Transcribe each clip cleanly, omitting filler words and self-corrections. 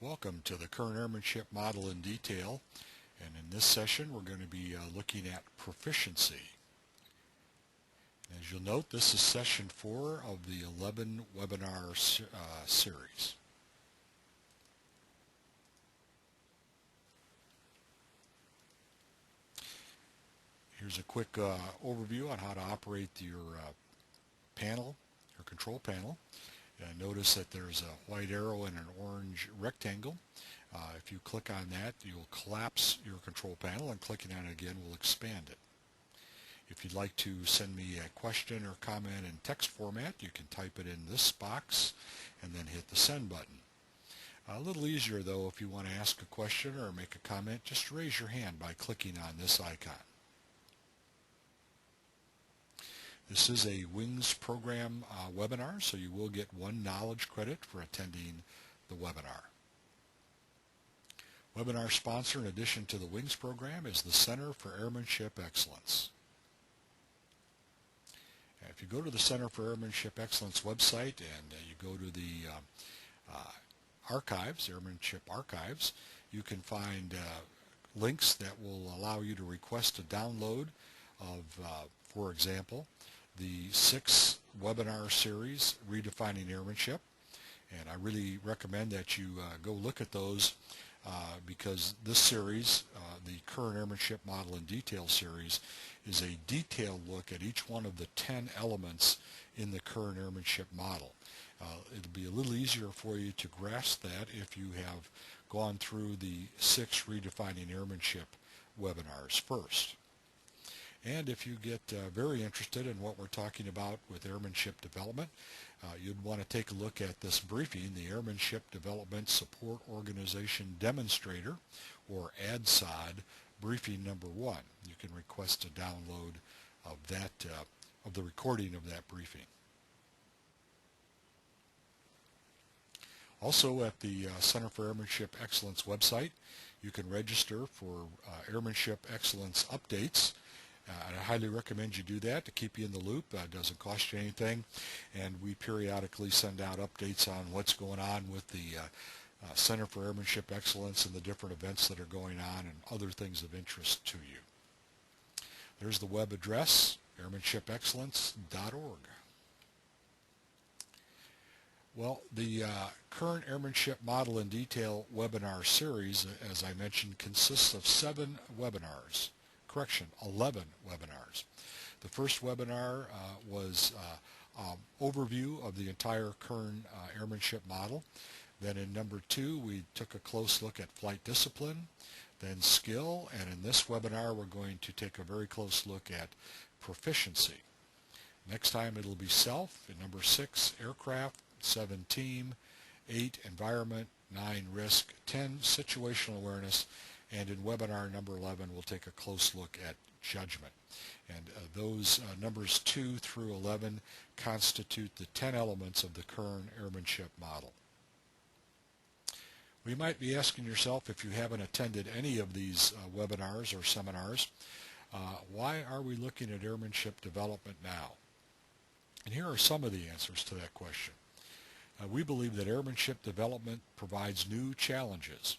Welcome to the Kern Airmanship model in detail, and in this session we're going to be looking at proficiency. As you'll note, this is session 4 of the 11 webinar series. Here's a quick overview on how to operate your panel, your control panel. Notice that there's a white arrow and an orange rectangle. If you click on that, you'll collapse your control panel, and clicking on it again will expand it. If you'd like to send me a question or comment in text format, you can type it in this box and then hit the send button. A little easier though, if you want to ask a question or make a comment, just raise your hand by clicking on this icon. This is a Wings program webinar, so you will get 1 knowledge credit for attending the webinar. Webinar sponsor, in addition to the Wings program, is the Center for Airmanship Excellence. If you go to the Center for Airmanship Excellence website and you go to the archives, Airmanship Archives, you can find links that will allow you to request a download of, for example, the 6 webinar series, Redefining Airmanship. And I really recommend that you go look at those because this series, the Kern Airmanship Model in Detail series, is a detailed look at each one of the 10 elements in the Kern Airmanship Model. It'll be a little easier for you to grasp that if you have gone through the 6 Redefining Airmanship webinars first. And if you get very interested in what we're talking about with airmanship development, you'd want to take a look at this briefing, the Airmanship Development Support Organization Demonstrator, or ADSOD, briefing number 1. You can request a download of that, of the recording of that briefing. Also at the Center for Airmanship Excellence website, you can register for Airmanship Excellence updates. I highly recommend you do that to keep you in the loop. It doesn't cost you anything, and we periodically send out updates on what's going on with the Center for Airmanship Excellence and the different events that are going on and other things of interest to you. There's the web address, airmanshipexcellence.org. Well, the Kern Airmanship Model in Detail webinar series, as I mentioned, consists of 7 webinars. 11 webinars. The first webinar was overview of the entire Kern Airmanship Model. Then in number 2, we took a close look at flight discipline, then skill, and in this webinar we're going to take a very close look at proficiency. Next time it'll be self. In number 6, aircraft, 7, team, 8, environment, 9, risk, 10, situational awareness, and in webinar number 11 we'll take a close look at judgment. And those numbers 2 through 11 constitute the 10 elements of the Kern Airmanship Model. We might be asking yourself, if you haven't attended any of these webinars or seminars, why are we looking at airmanship development now? And here are some of the answers to that question. We believe that airmanship development provides new challenges.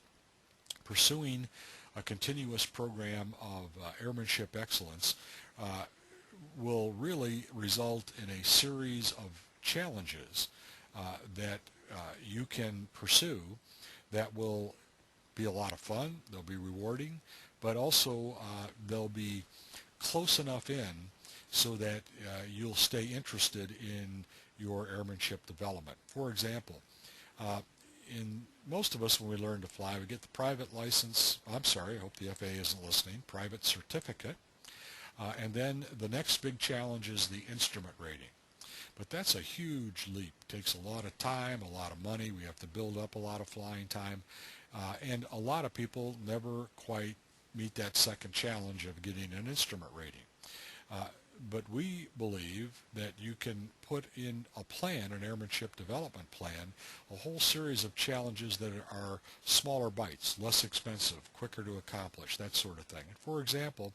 Pursuing a continuous program of airmanship excellence will really result in a series of challenges that you can pursue that will be a lot of fun, they'll be rewarding, but also they'll be close enough in so that you'll stay interested in your airmanship development. For example, in most of us, when we learn to fly, we get the private license, I'm sorry, I hope the FAA isn't listening, private certificate, and then the next big challenge is the instrument rating. But that's a huge leap. It takes a lot of time, a lot of money, we have to build up a lot of flying time, and a lot of people never quite meet that second challenge of getting an instrument rating. But we believe that you can put in a plan, an airmanship development plan, a whole series of challenges that are smaller bites, less expensive, quicker to accomplish, that sort of thing. And for example,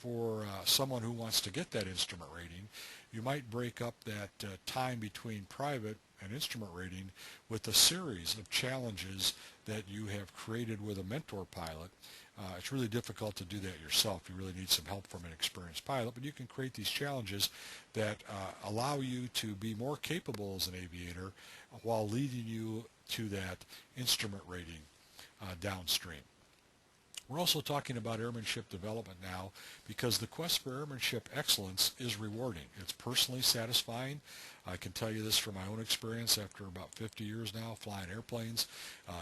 for someone who wants to get that instrument rating, you might break up that time between private and instrument rating with a series of challenges that you have created with a mentor pilot. It's really difficult to do that yourself. You really need some help from an experienced pilot, but you can create these challenges that allow you to be more capable as an aviator while leading you to that instrument rating downstream. We're also talking about airmanship development now because the quest for airmanship excellence is rewarding. It's personally satisfying. I can tell you this from my own experience after about 50 years now flying airplanes.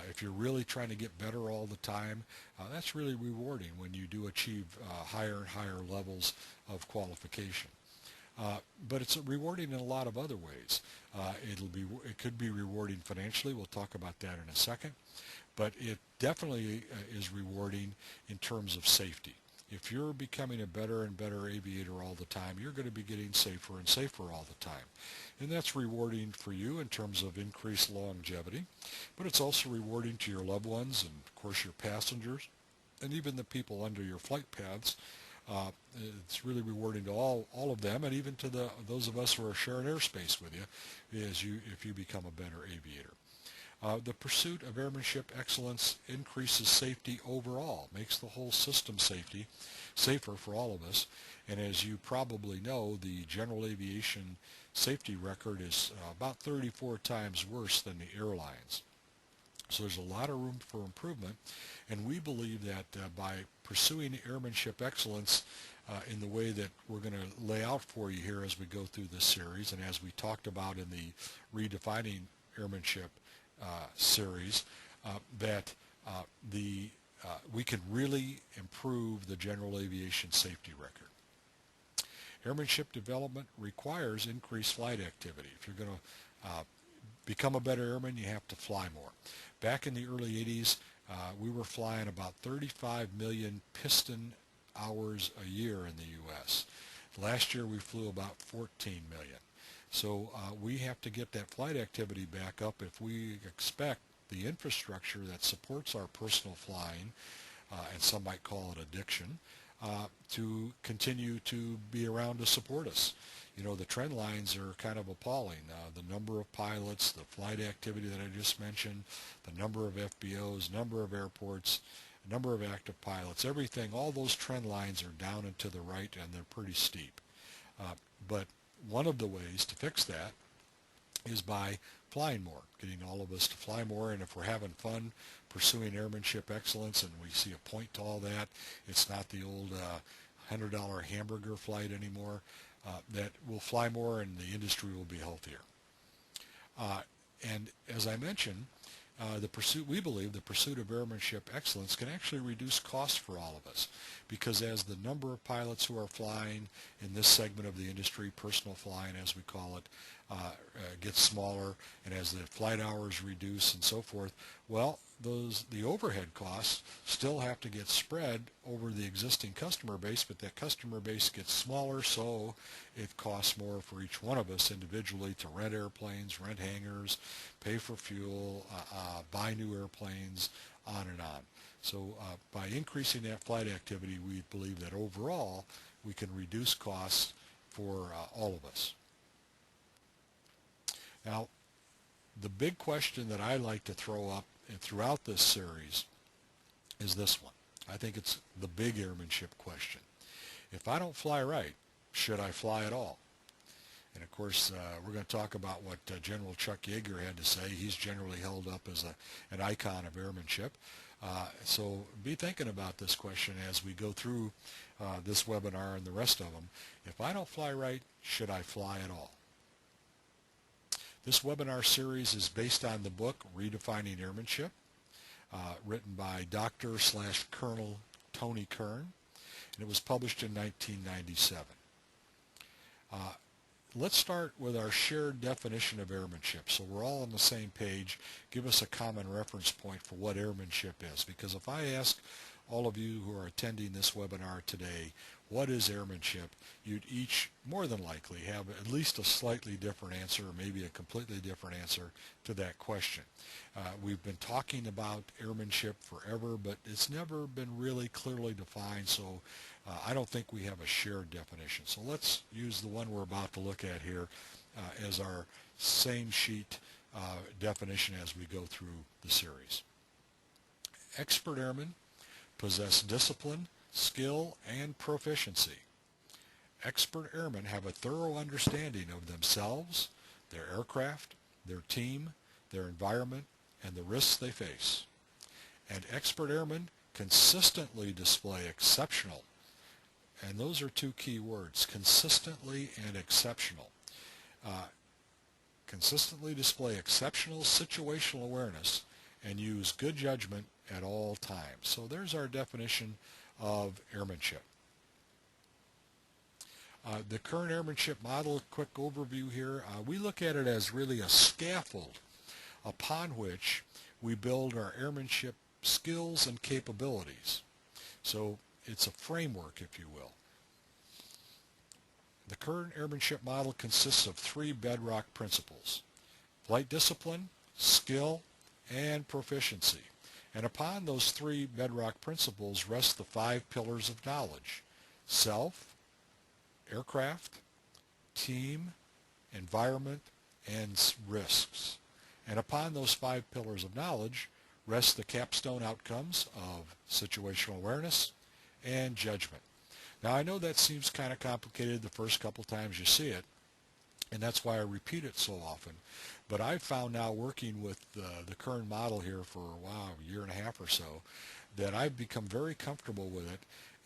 If you're really trying to get better all the time, that's really rewarding when you do achieve higher and higher levels of qualification. But it's rewarding in a lot of other ways. It could be rewarding financially. We'll talk about that in a second. But it definitely is rewarding in terms of safety. If you're becoming a better and better aviator all the time, you're going to be getting safer and safer all the time. And that's rewarding for you in terms of increased longevity, but it's also rewarding to your loved ones and, of course, your passengers and even the people under your flight paths. It's really rewarding to all of them, and even to those of us who are sharing airspace with you, if you become a better aviator. The pursuit of airmanship excellence increases safety overall, makes the whole system safer for all of us. And as you probably know, the general aviation safety record is about 34 times worse than the airlines. So there's a lot of room for improvement, and we believe that by pursuing airmanship excellence in the way that we're going to lay out for you here as we go through this series, and as we talked about in the Redefining Airmanship series, we can really improve the general aviation safety record. Airmanship development requires increased flight activity. If you're going to become a better airman, you have to fly more. Back in the early 80s, we were flying about 35 million piston hours a year in the U.S. Last year we flew about 14 million. So we have to get that flight activity back up if we expect the infrastructure that supports our personal flying, and some might call it addiction, to continue to be around to support us. You know, the trend lines are kind of appalling. The number of pilots, the flight activity that I just mentioned, the number of FBOs, number of airports, number of active pilots, everything, all those trend lines are down and to the right, and they're pretty steep. But one of the ways to fix that is by flying more, getting all of us to fly more. And if we're having fun pursuing airmanship excellence and we see a point to all that, it's not the old $100 hamburger flight anymore, that we'll fly more and the industry will be healthier. And as I mentioned, we believe the pursuit of airmanship excellence can actually reduce costs for all of us, because as the number of pilots who are flying in this segment of the industry, personal flying as we call it, gets smaller, and as the flight hours reduce and so forth, well, the overhead costs still have to get spread over the existing customer base, but that customer base gets smaller, so it costs more for each one of us individually to rent airplanes, rent hangars, pay for fuel, buy new airplanes, on and on. So by increasing that flight activity, we believe that overall we can reduce costs for all of us. Now, the big question that I like to throw up throughout this series is this one. I think it's the big airmanship question. If I don't fly right, should I fly at all? And of course, we're going to talk about what General Chuck Yeager had to say. He's generally held up as an icon of airmanship. So be thinking about this question as we go through this webinar and the rest of them. If I don't fly right, should I fly at all? This webinar series is based on the book Redefining Airmanship, written by Dr./Colonel Tony Kern, and it was published in 1997. Let's start with our shared definition of airmanship, so we're all on the same page. Give us a common reference point for what airmanship is, because if I ask all of you who are attending this webinar today, what is airmanship, you'd each more than likely have at least a slightly different answer, or maybe a completely different answer to that question. We've been talking about airmanship forever, but it's never been really clearly defined, so I don't think we have a shared definition. So let's use the one we're about to look at here as our same sheet definition as we go through the series. Expert airmen possess discipline, skill, and proficiency. Expert airmen have a thorough understanding of themselves, their aircraft, their team, their environment, and the risks they face. And expert airmen consistently display exceptional, and those are two key words, consistently and exceptional. Consistently display exceptional situational awareness and use good judgment at all times. So there's our definition of airmanship. The Kern Airmanship model, quick overview here, we look at it as really a scaffold upon which we build our airmanship skills and capabilities. So it's a framework, if you will. The Kern Airmanship model consists of three bedrock principles: flight discipline, skill, and proficiency. And upon those three bedrock principles rest the 5 pillars of knowledge: self, aircraft, team, environment, and risks. And upon those 5 pillars of knowledge rest the capstone outcomes of situational awareness and judgment. Now, I know that seems kind of complicated the first couple times you see it, and that's why I repeat it so often. But I've found now, working with the Kern model here for a year and a half or so, that I've become very comfortable with it,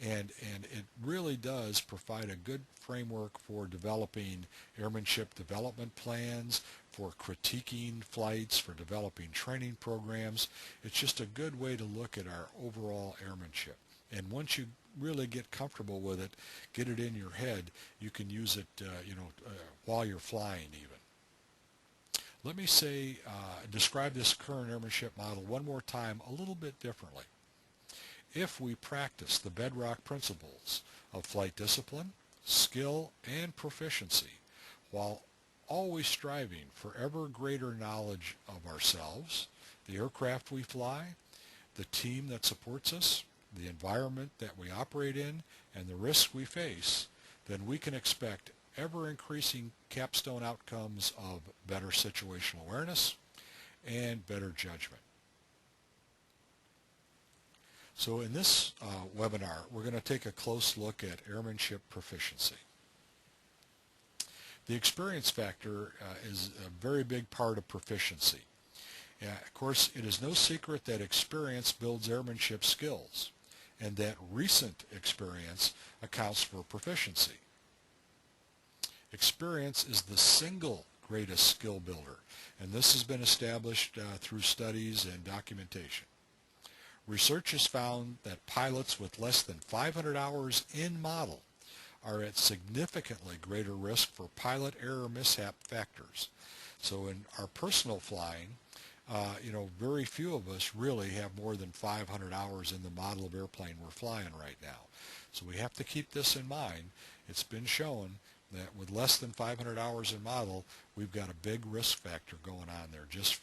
and it really does provide a good framework for developing airmanship development plans, for critiquing flights, for developing training programs. It's just a good way to look at our overall airmanship. And once you really get comfortable with it, get it in your head, you can use it while you're flying even. Let me describe this Kern Airmanship model one more time a little bit differently. If we practice the bedrock principles of flight discipline, skill, and proficiency, while always striving for ever greater knowledge of ourselves, the aircraft we fly, the team that supports us, the environment that we operate in, and the risks we face, then we can expect ever-increasing capstone outcomes of better situational awareness and better judgment. So in this webinar, we're going to take a close look at airmanship proficiency. The experience factor is a very big part of proficiency. Of course, it is no secret that experience builds airmanship skills, and that recent experience accounts for proficiency. Experience is the single greatest skill builder, and this has been established through studies and documentation. Research has found that pilots with less than 500 hours in model are at significantly greater risk for pilot error mishap factors. So in our personal flying, very few of us really have more than 500 hours in the model of airplane we're flying right now. So we have to keep this in mind. It's been shown that with less than 500 hours in model, we've got a big risk factor going on there just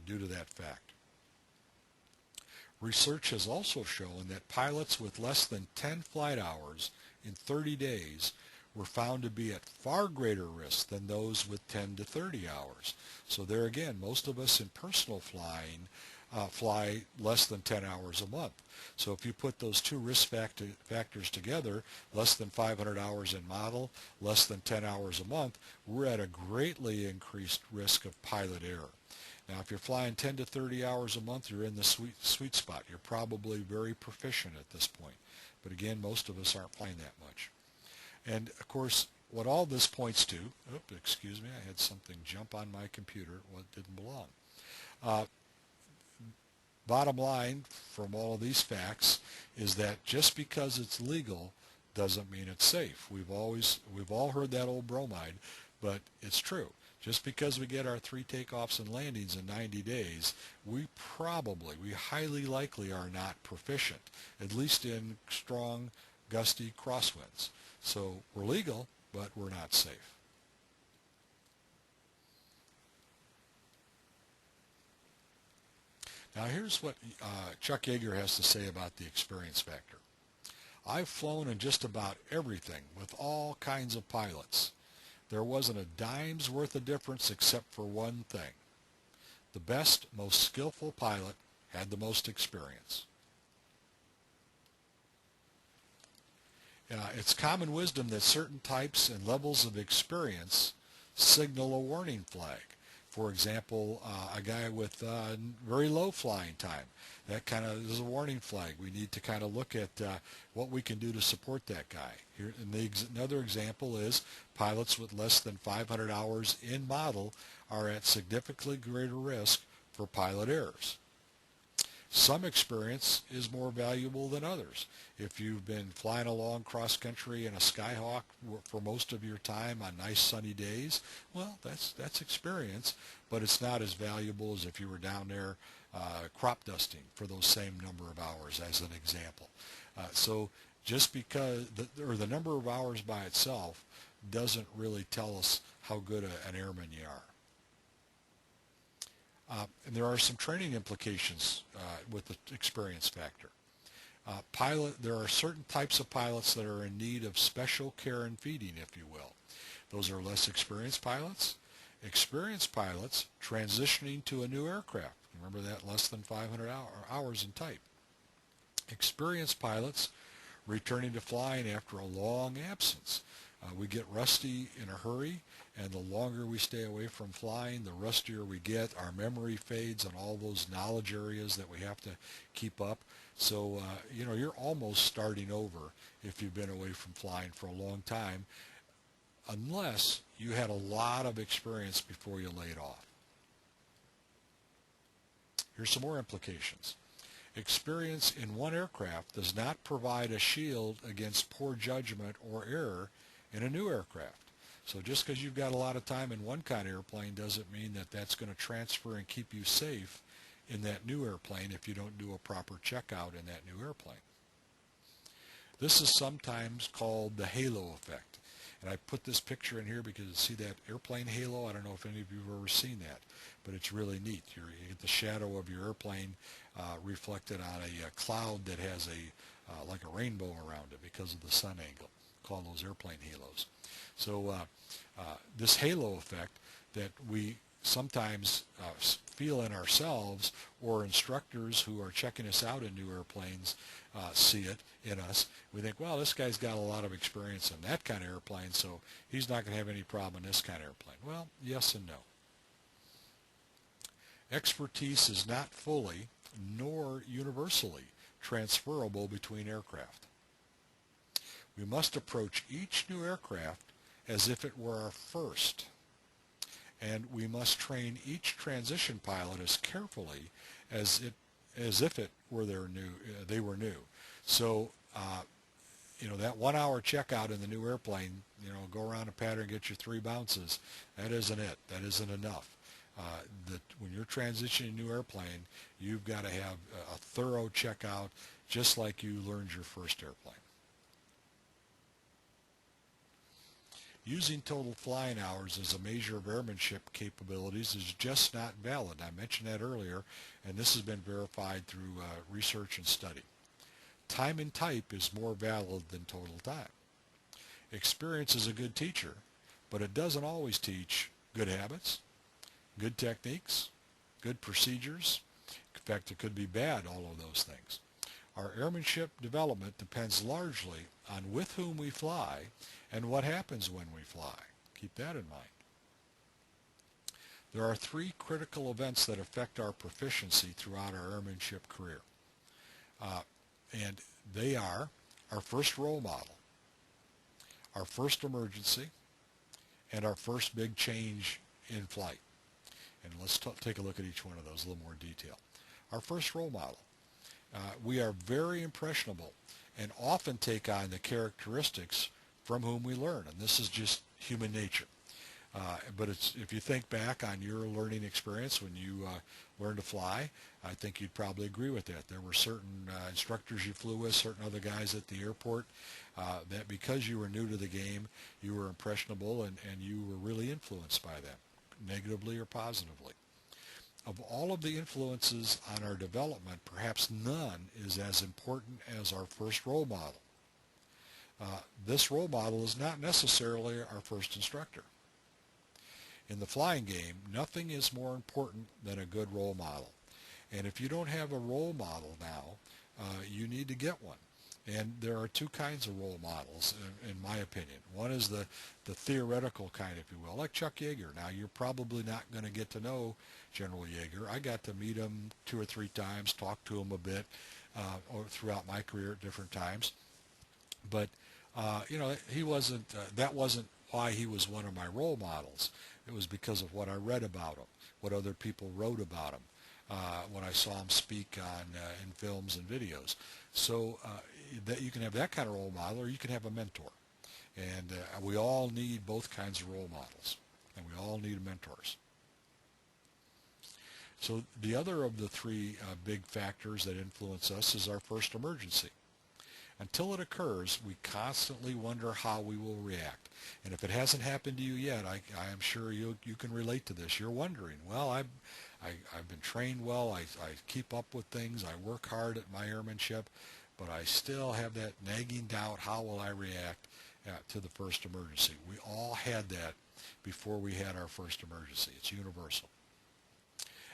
due to that fact. Research has also shown that pilots with less than 10 flight hours in 30 days were found to be at far greater risk than those with 10 to 30 hours. So there again, most of us in personal flying fly less than 10 hours a month. So if you put those two risk factors together, less than 500 hours in model, less than 10 hours a month, we're at a greatly increased risk of pilot error. Now, if you're flying 10 to 30 hours a month, you're in the sweet spot. You're probably very proficient at this point. But again, most of us aren't flying that much. And, of course, what all this points to, excuse me, I had something jump on my computer. Well, it didn't belong. Bottom line from all of these facts is that just because it's legal doesn't mean it's safe. We've all heard that old bromide, but it's true. Just because we get our 3 takeoffs and landings in 90 days, we highly likely are not proficient, at least in strong gusty crosswinds. So we're legal, but we're not safe. Now here's what Chuck Yeager has to say about the experience factor. I've flown in just about everything with all kinds of pilots. There wasn't a dime's worth of difference except for one thing. The best, most skillful pilot had the most experience. It's common wisdom that certain types and levels of experience signal a warning flag. For example, a guy with very low flying time, that kind of is a warning flag. We need to kind of look at what we can do to support that guy. Here, another example is pilots with less than 500 hours in model are at significantly greater risk for pilot errors. Some experience is more valuable than others. If you've been flying along cross-country in a Skyhawk for most of your time on nice sunny days, well, that's experience, but it's not as valuable as if you were down there crop dusting for those same number of hours, as an example. So just because the number of hours by itself doesn't really tell us how good an airman you are. And there are some training implications with the experience factor. There are certain types of pilots that are in need of special care and feeding, if you will. Those are less experienced pilots. Experienced pilots transitioning to a new aircraft. Remember that, less than 500 hours in type. Experienced pilots returning to flying after a long absence. We get rusty in a hurry, and the longer we stay away from flying, the rustier we get. Our memory fades on all those knowledge areas that we have to keep up. So, you're almost starting over if you've been away from flying for a long time, unless you had a lot of experience before you laid off. Here's some more implications. Experience in one aircraft does not provide a shield against poor judgment or error in a new aircraft. So just because you've got a lot of time in one kind of airplane doesn't mean that that's going to transfer and keep you safe in that new airplane if you don't do a proper checkout in that new airplane. This is sometimes called the halo effect. And I put this picture in here because you see that airplane halo. I don't know if any of you have ever seen that, but it's really neat. You get the shadow of your airplane reflected on a cloud that has like a rainbow around it because of the sun angle. Call those airplane halos. So this halo effect that we sometimes feel in ourselves, or instructors who are checking us out in new airplanes see it in us. We think, well, this guy's got a lot of experience in that kind of airplane, so he's not going to have any problem in this kind of airplane. Well, yes and no. Expertise is not fully nor universally transferable between aircraft. We must approach each new aircraft as if it were our first, and we must train each transition pilot as carefully as if it were they were new. So, that 1 hour checkout in the new airplane, go around a pattern, get your 3 bounces. That isn't it. That isn't enough. When you're transitioning a new airplane, you've got to have a thorough checkout, just like you learned your first airplane. Using total flying hours as a measure of airmanship capabilities is just not valid. I mentioned that earlier, and this has been verified through research and study. Time in type is more valid than total time. Experience is a good teacher, but it doesn't always teach good habits, good techniques, good procedures. In fact, it could be bad, all of those things. Our airmanship development depends largely on with whom we fly and what happens when we fly. Keep that in mind. There are 3 critical events that affect our proficiency throughout our airmanship career. And they are our first role model, our first emergency, and our first big change in flight. And let's take a look at each one of those in a little more detail. Our first role model. We are very impressionable and often take on the characteristics from whom we learn, and this is just human nature. But if you think back on your learning experience when you learned to fly, I think you'd probably agree with that. There were certain instructors you flew with, certain other guys at the airport, that because you were new to the game, you were impressionable and you were really influenced by them, negatively or positively. Of all of the influences on our development, perhaps none is as important as our first role model. This role model is not necessarily our first instructor. In the flying game, nothing is more important than a good role model. And if you don't have a role model now, you need to get one. And there are two kinds of role models, in my opinion. One is the theoretical kind, if you will, like Chuck Yeager. Now, you're probably not going to get to know General Yeager. I got to meet him 2 or 3 times, talk to him a bit throughout my career at different times. But, he wasn't, that wasn't why he was one of my role models. It was because of what I read about him, what other people wrote about him, when I saw him speak in films and videos. So that you can have that kind of role model, or you can have a mentor. And we all need both kinds of role models, and we all need mentors. So the other of the 3 big factors that influence us is our first emergency. Until it occurs, we constantly wonder how we will react. And if it hasn't happened to you yet, I am sure you can relate to this. You're wondering, well, I've been trained well, I keep up with things, I work hard at my airmanship, but I still have that nagging doubt, how will I react to the first emergency? We all had that before we had our first emergency. It's universal.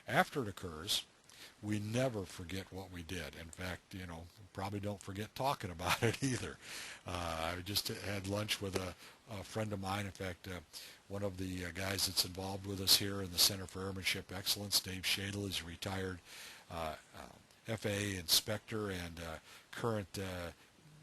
After it occurs, we never forget what we did. In fact, probably don't forget talking about it either. I just had lunch with a friend of mine. In fact, one of the guys that's involved with us here in the Center for Airmanship Excellence, Dave Shadle, is a retired FAA inspector and current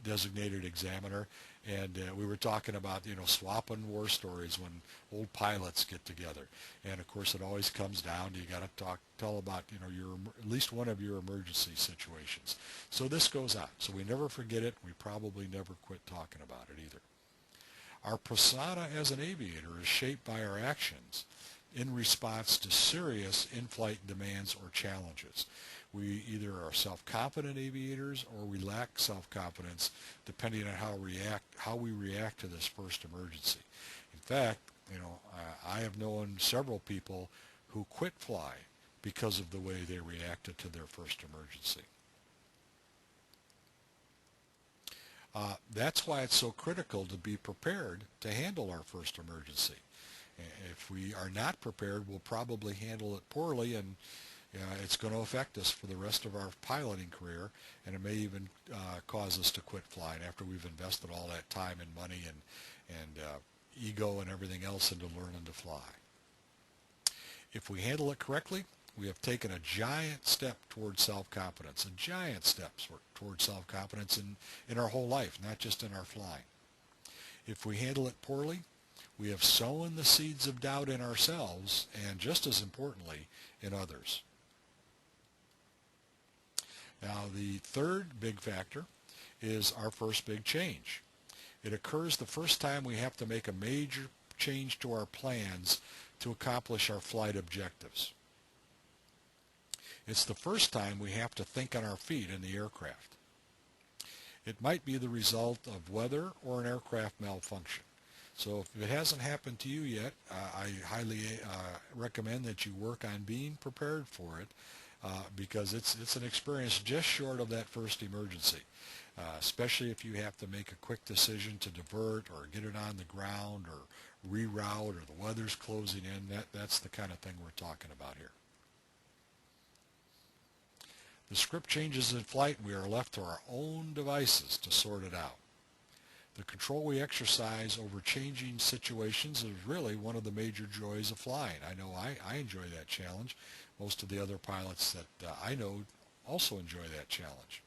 designated examiner. And we were talking about, swapping war stories when old pilots get together. And of course, it always comes down to you got to tell about, your at least one of your emergency situations. So this goes on. So we never forget it. We probably never quit talking about it either. Our persona as an aviator is shaped by our actions in response to serious in-flight demands or challenges. We either are self-confident aviators or we lack self-confidence depending on how we react to this first emergency. In fact, I have known several people who quit flying because of the way they reacted to their first emergency. That's why it's so critical to be prepared to handle our first emergency. If we are not prepared, we'll probably handle it poorly, and it's going to affect us for the rest of our piloting career, and it may even cause us to quit flying after we've invested all that time and money and ego and everything else into learning to fly. If we handle it correctly, we have taken a giant step towards self-confidence, a giant step towards self-confidence in our whole life, not just in our flying. If we handle it poorly, we have sown the seeds of doubt in ourselves and, just as importantly, in others. Now, the third big factor is our first big change. It occurs the first time we have to make a major change to our plans to accomplish our flight objectives. It's the first time we have to think on our feet in the aircraft. It might be the result of weather or an aircraft malfunction. So if it hasn't happened to you yet, I highly recommend that you work on being prepared for it because it's an experience just short of that first emergency, especially if you have to make a quick decision to divert or get it on the ground or reroute or the weather's closing in. That's the kind of thing we're talking about here. The script changes in flight, and we are left to our own devices to sort it out. The control we exercise over changing situations is really one of the major joys of flying. I know I enjoy that challenge. Most of the other pilots that I know also enjoy that challenge.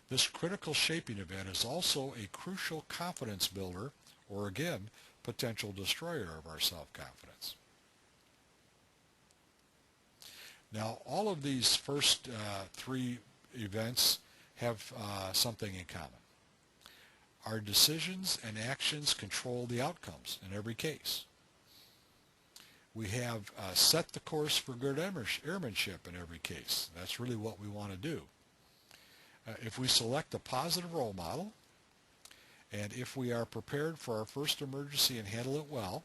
This critical shaping event is also a crucial confidence builder, or again, potential destroyer of our self-confidence. Now, all of these first 3 events have something in common. our decisions and actions control the outcomes in every case. We have set the course for good airmanship in every case. That's really what we want to do. If we select a positive role model, and if we are prepared for our first emergency and handle it well,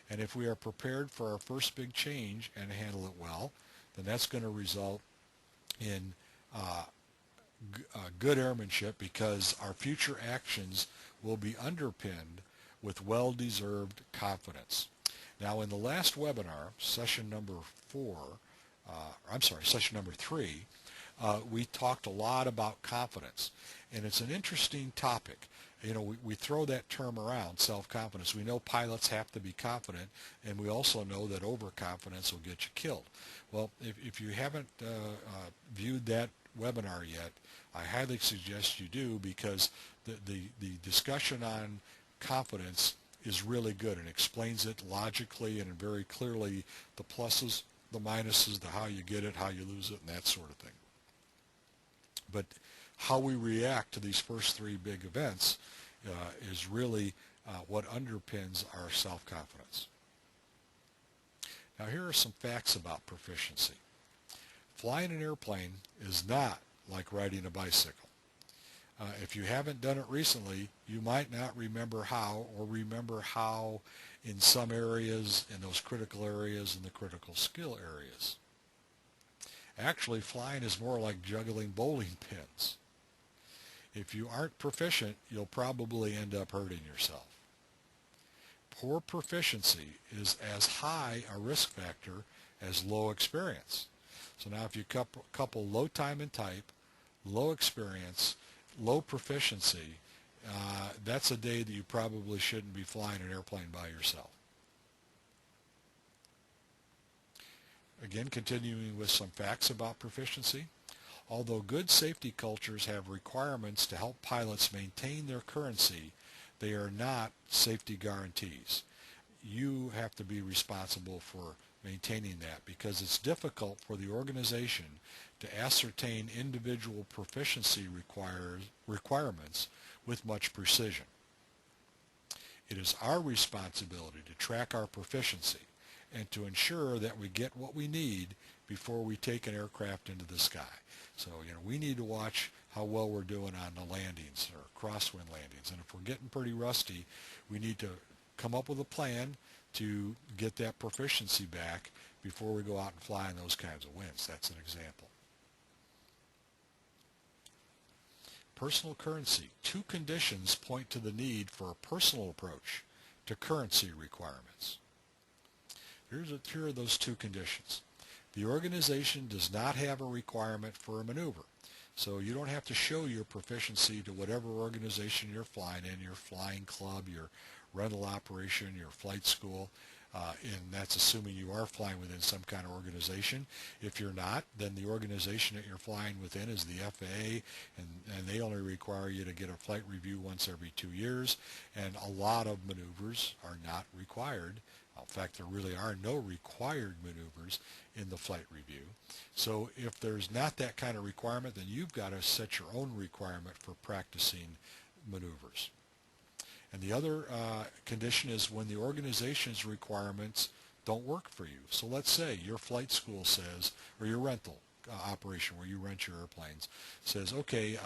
and if we are prepared for our first big change and handle it well, then that's going to result in good airmanship, because our future actions will be underpinned with well-deserved confidence. Now, in the last webinar, session number 3, we talked a lot about confidence, and it's an interesting topic. You know, we throw that term around, self-confidence. We know pilots have to be confident, and we also know that overconfidence will get you killed. Well, if you haven't viewed that webinar yet, I highly suggest you do, because the discussion on confidence is really good and explains it logically and very clearly, the pluses, the minuses, the how you get it, how you lose it, and that sort of thing. But how we react to these first three big events is really what underpins our self-confidence. Now, here are some facts about proficiency. Flying an airplane is not like riding a bicycle. If you haven't done it recently, you might not remember how, or remember how in some areas, in those critical areas and the critical skill areas. Actually, flying is more like juggling bowling pins. If you aren't proficient, you'll probably end up hurting yourself. Poor proficiency is as high a risk factor as low experience. So now if you couple low time and type, low experience, low proficiency, that's a day that you probably shouldn't be flying an airplane by yourself. Again, continuing with some facts about proficiency. Although good safety cultures have requirements to help pilots maintain their currency, they are not safety guarantees. You have to be responsible for maintaining that, because it's difficult for the organization to ascertain individual proficiency requirements with much precision. It is our responsibility to track our proficiency and to ensure that we get what we need before we take an aircraft into the sky. So, we need to watch how well we're doing on the landings or crosswind landings. And if we're getting pretty rusty, we need to come up with a plan to get that proficiency back before we go out and fly in those kinds of winds. That's an example. Personal currency. Two conditions point to the need for a personal approach to currency requirements. Here are those two conditions. The organization does not have a requirement for a maneuver. So you don't have to show your proficiency to whatever organization you're flying in, your flying club, your rental operation, your flight school, and that's assuming you are flying within some kind of organization. If you're not, then the organization that you're flying within is the FAA, and they only require you to get a flight review once every 2 years, and a lot of maneuvers are not required. In fact, there really are no required maneuvers in the flight review. So if there's not that kind of requirement, then you've got to set your own requirement for practicing maneuvers. And the other condition is when the organization's requirements don't work for you. So let's say your flight school says, or your rental operation where you rent your airplanes says, okay,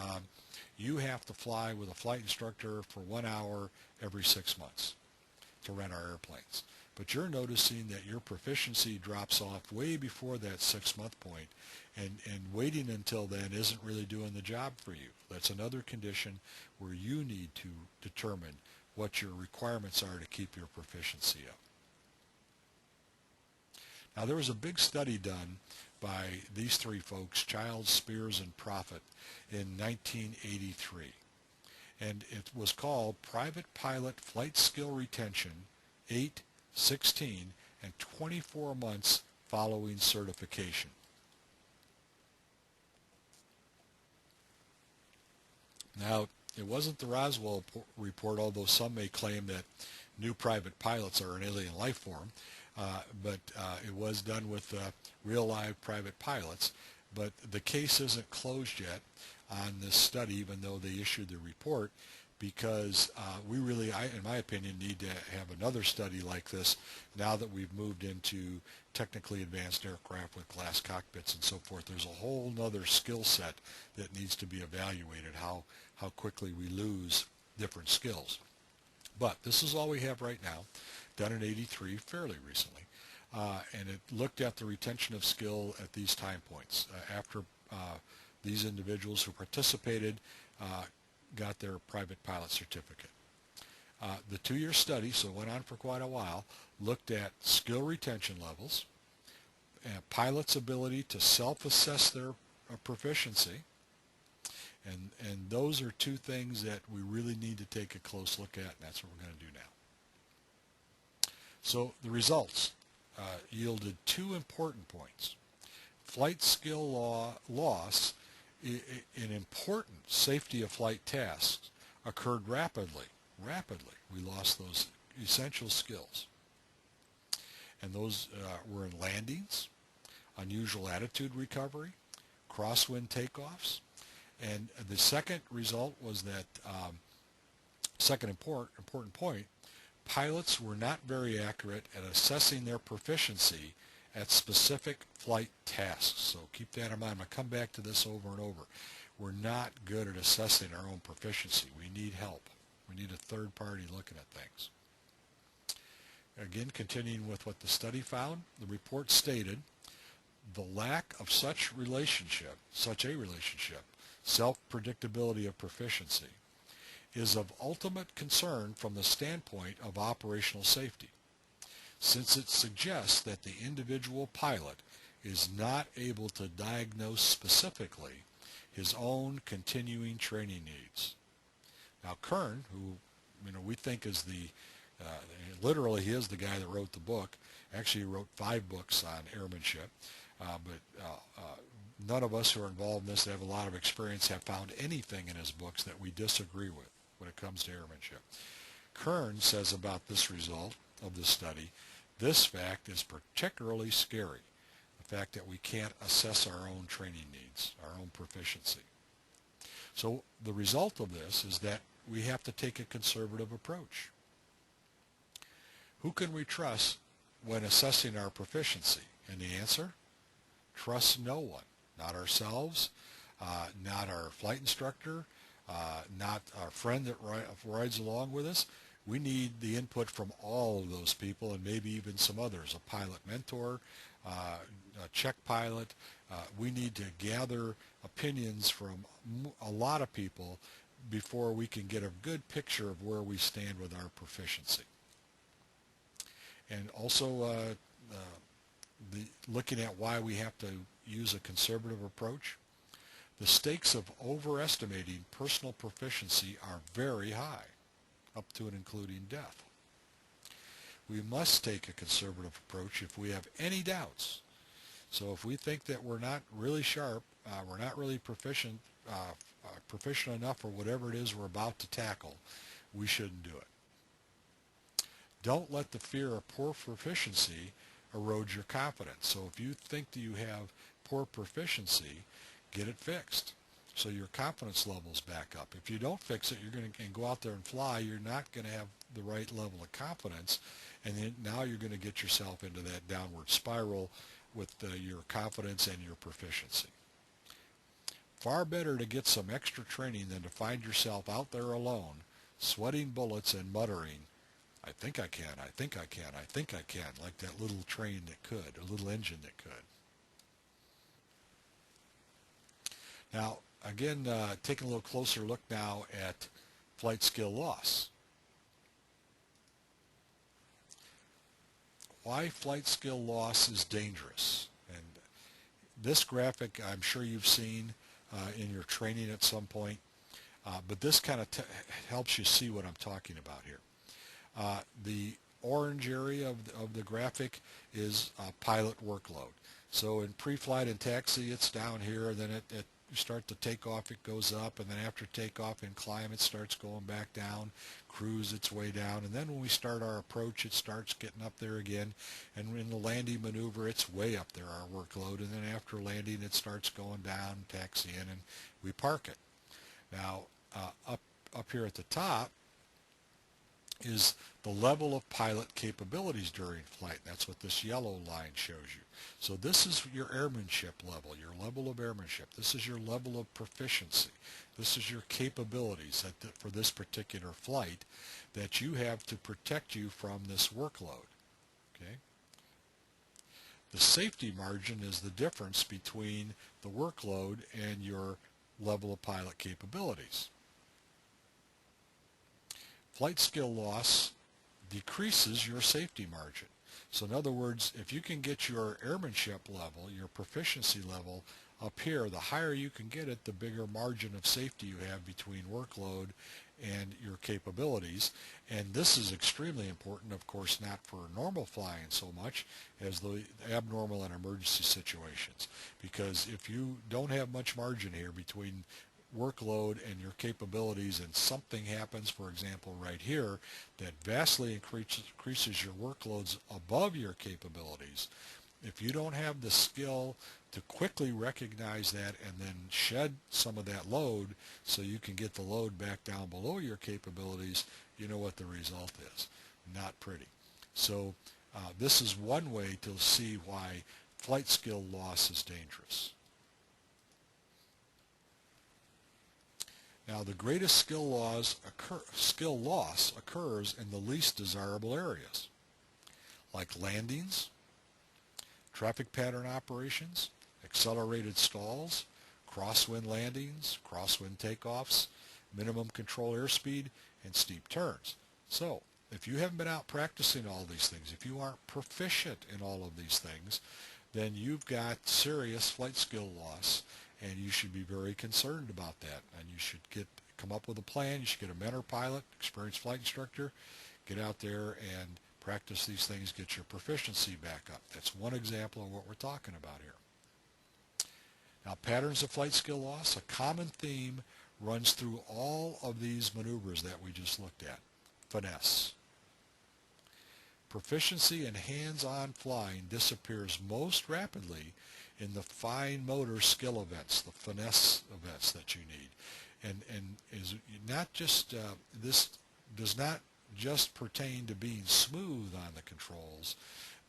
you have to fly with a flight instructor for 1 hour every 6 months to rent our airplanes. But you're noticing that your proficiency drops off way before that 6-month point, and waiting until then isn't really doing the job for you. That's another condition where you need to determine what your requirements are to keep your proficiency up. Now, there was a big study done by these three folks, Childs, Spears, and Profit, in 1983. And it was called Private Pilot Flight Skill Retention 8, 16, and 24 months following certification. Now, it wasn't the Roswell report, although some may claim that new private pilots are an alien life form, but it was done with real live private pilots. But the case isn't closed yet on this study, even though they issued the report, because we really, in my opinion, need to have another study like this now that we've moved into technically advanced aircraft with glass cockpits and so forth. There's a whole nother skill set that needs to be evaluated, how quickly we lose different skills. But this is all we have right now, done in '83, fairly recently. And it looked at the retention of skill at these time points after these individuals who participated got their private pilot certificate. The 2-year study, so it went on for quite a while, looked at skill retention levels, pilots' ability to self-assess their proficiency, and those are two things that we really need to take a close look at, and that's what we're going to do now. So the results yielded 2 important points. Flight skill loss in important safety of flight tasks occurred rapidly. We lost those essential skills. And those were in landings, unusual attitude recovery, crosswind takeoffs. And the second result was that, second important point, pilots were not very accurate at assessing their proficiency at specific flight tasks. So keep that in mind. I'm going to come back to this over and over. We're not good at assessing our own proficiency. We need help. We need a third party looking at things. Again, continuing with what the study found, the report stated the lack of such a relationship, self-predictability of proficiency, is of ultimate concern from the standpoint of operational safety, since it suggests that the individual pilot is not able to diagnose specifically his own continuing training needs. Now Kern, who we think is literally he is the guy that wrote the book. Actually, he wrote 5 books on airmanship, but none of us who are involved in this that have a lot of experience have found anything in his books that we disagree with when it comes to airmanship. Kern says about this result of the study, this fact is particularly scary, the fact that we can't assess our own training needs, our own proficiency. So the result of this is that we have to take a conservative approach. Who can we trust when assessing our proficiency? And the answer? Trust no one. Not ourselves, not our flight instructor, not our friend that rides along with us. We need the input from all of those people and maybe even some others, a pilot mentor, a check pilot. We need to gather opinions from a lot of people before we can get a good picture of where we stand with our proficiency. And also looking at why we have to use a conservative approach. The stakes of overestimating personal proficiency are very high, up to and including death. We must take a conservative approach if we have any doubts. So if we think that we're not really sharp, we're not really proficient enough for whatever it is we're about to tackle, we shouldn't do it. Don't let the fear of poor proficiency erode your confidence. So if you think that you have poor proficiency, get it fixed so your confidence levels back up. If you don't fix it, you're going to go out there and fly. You're not going to have the right level of confidence, and then now you're going to get yourself into that downward spiral with your confidence and your proficiency. Far better to get some extra training than to find yourself out there alone, sweating bullets and muttering, I think I can, I think I can, I think I can, like that little train that could, a little engine that could. Now, again, taking a little closer look now at flight skill loss. Why flight skill loss is dangerous. And this graphic I'm sure you've seen in your training at some point, but this kind of helps you see what I'm talking about here. The orange area of the graphic is pilot workload. So in pre-flight and taxi, it's down here, and then you start to take off, it goes up, and then after takeoff and climb, it starts going back down, cruise its way down, and then when we start our approach, it starts getting up there again, and in the landing maneuver, it's way up there, our workload, and then after landing, it starts going down, taxi in, and we park it. Now, up here at the top is the level of pilot capabilities during flight. That's what this yellow line shows you. So this is your airmanship level, your level of airmanship. This is your level of proficiency. This is your capabilities for this particular flight that you have to protect you from this workload. Okay? The safety margin is the difference between the workload and your level of pilot capabilities. Flight skill loss decreases your safety margin. So in other words, if you can get your airmanship level, your proficiency level up here, the higher you can get it, the bigger margin of safety you have between workload and your capabilities. And this is extremely important, of course, not for normal flying so much as the abnormal and emergency situations. Because if you don't have much margin here between workload and your capabilities and something happens, for example right here, that vastly increases your workloads above your capabilities, if you don't have the skill to quickly recognize that and then shed some of that load so you can get the load back down below your capabilities, you know what the result is. Not pretty. So this is one way to see why flight skill loss is dangerous. Now, the greatest skill loss occurs in the least desirable areas, like landings, traffic pattern operations, accelerated stalls, crosswind landings, crosswind takeoffs, minimum control airspeed, and steep turns. So, if you haven't been out practicing all these things, if you aren't proficient in all of these things, then you've got serious flight skill loss. And you should be very concerned about that. And you should come up with a plan. You should get a mentor pilot, experienced flight instructor, get out there and practice these things, get your proficiency back up. That's one example of what we're talking about here. Now, patterns of flight skill loss, a common theme runs through all of these maneuvers that we just looked at. Finesse. Proficiency in hands-on flying disappears most rapidly in the fine motor skill events, the finesse events that you need. And is not just this does not just pertain to being smooth on the controls.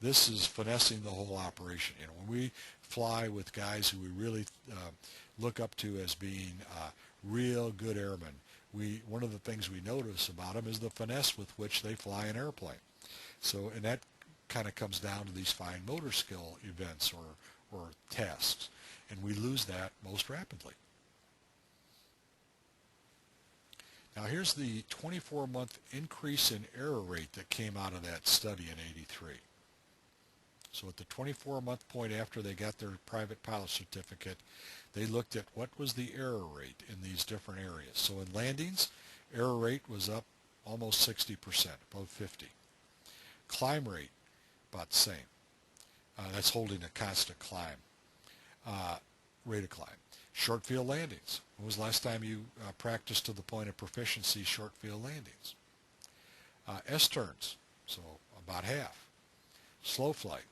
This is finessing the whole operation. You know, when we fly with guys who we really look up to as being real good airmen, one of the things we notice about them is the finesse with which they fly an airplane. So, and that kind of comes down to these fine motor skill events or tasks, and we lose that most rapidly. Now here's the 24-month increase in error rate that came out of that study in '83. So at the 24-month point after they got their private pilot certificate, they looked at what was the error rate in these different areas. So in landings, error rate was up almost 60%, above 50. Climb rate, about the same. That's holding a constant climb, rate of climb. Short field landings. When was the last time you practiced to the point of proficiency short field landings? S-turns, so about half. Slow flight,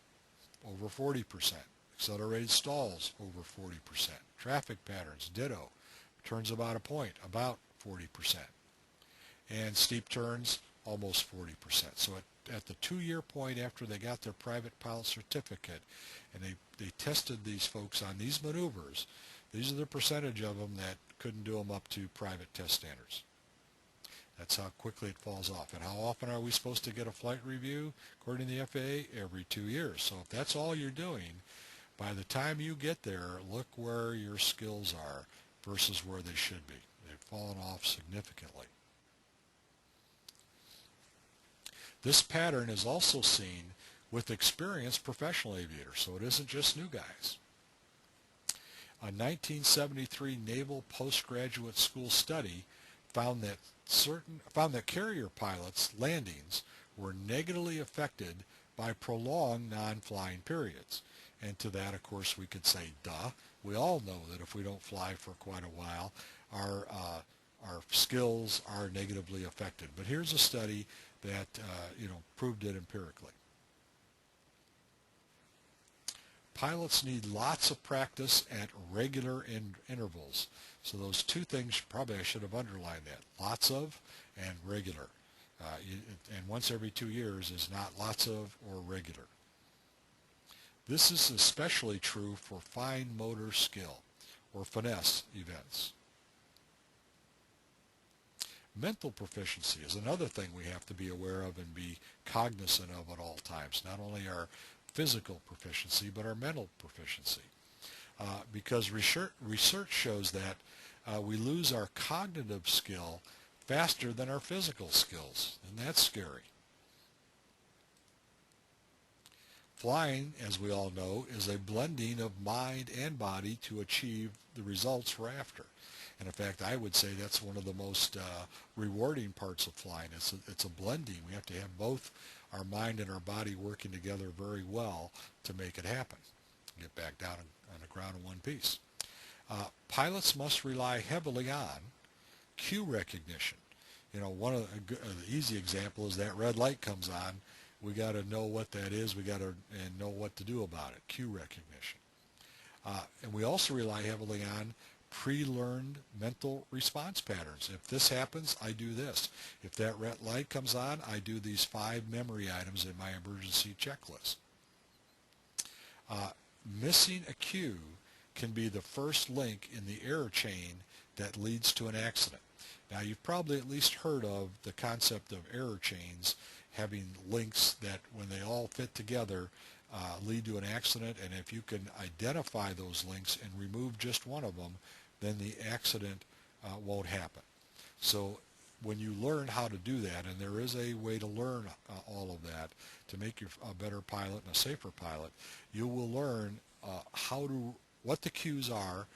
over 40%. Accelerated stalls, over 40%. Traffic patterns, ditto. Turns about a point, about 40%. And steep turns, almost 40%. So at the 2-year point after they got their private pilot certificate, and they tested these folks on these maneuvers, these are the percentage of them that couldn't do them up to private test standards. That's how quickly it falls off. And how often are we supposed to get a flight review? According to the FAA, every 2 years. So if that's all you're doing, by the time you get there, look where your skills are versus where they should be. They've fallen off significantly. This pattern is also seen with experienced professional aviators, so it isn't just new guys. A 1973 Naval Postgraduate School study found that carrier pilots' landings were negatively affected by prolonged non-flying periods. And to that, of course, we could say, duh. We all know that if we don't fly for quite a while, our skills are negatively affected. But here's a study that proved it empirically. Pilots need lots of practice at regular intervals. So those two things, probably I should have underlined that. Lots of and regular. And once every 2 years is not lots of or regular. This is especially true for fine motor skill or finesse events. Mental proficiency is another thing we have to be aware of and be cognizant of at all times. Not only our physical proficiency, but our mental proficiency. Because research shows that we lose our cognitive skill faster than our physical skills, and that's scary. Flying, as we all know, is a blending of mind and body to achieve the results we're after. And in fact, I would say that's one of the most rewarding parts of flying. It's a blending. We have to have both our mind and our body working together very well to make it happen. Get back down on the ground in one piece. Pilots must rely heavily on cue recognition. You know, one of the easy example is that red light comes on. We got to know what that is. We got to know what to do about it. Cue recognition. And we also rely heavily on pre-learned mental response patterns. If this happens, I do this. If that red light comes on, I do these 5 memory items in my emergency checklist. Missing a cue can be the first link in the error chain that leads to an accident. Now, you've probably at least heard of the concept of error chains having links that, when they all fit together, lead to an accident, and if you can identify those links and remove just one of them, then the accident won't happen. So when you learn how to do that, and there is a way to learn all of that to make you a better pilot and a safer pilot, you will learn what the cues are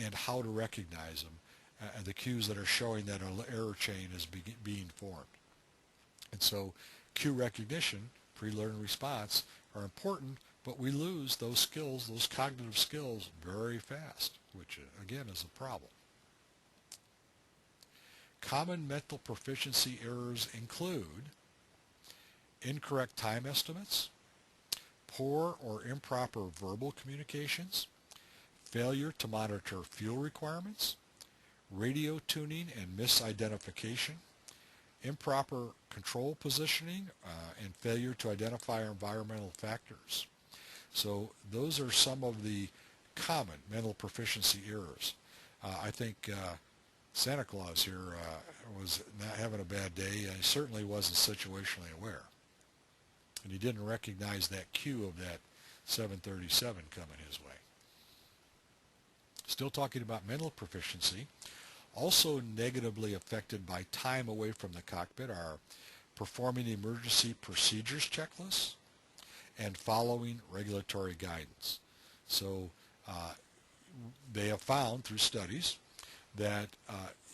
and how to recognize them, the cues that are showing that an error chain is being formed. And so cue recognition, pre-learned response, are important, but we lose those skills, those cognitive skills, very fast, which again is a problem. Common mental proficiency errors include incorrect time estimates, poor or improper verbal communications, failure to monitor fuel requirements, radio tuning and misidentification, improper control positioning, and failure to identify environmental factors. So those are some of the common mental proficiency errors. I think Santa Claus here was not having a bad day. He certainly wasn't situationally aware. And he didn't recognize that cue of that 737 coming his way. Still talking about mental proficiency. Also negatively affected by time away from the cockpit are performing emergency procedures checklists and following regulatory guidance. So they have found through studies that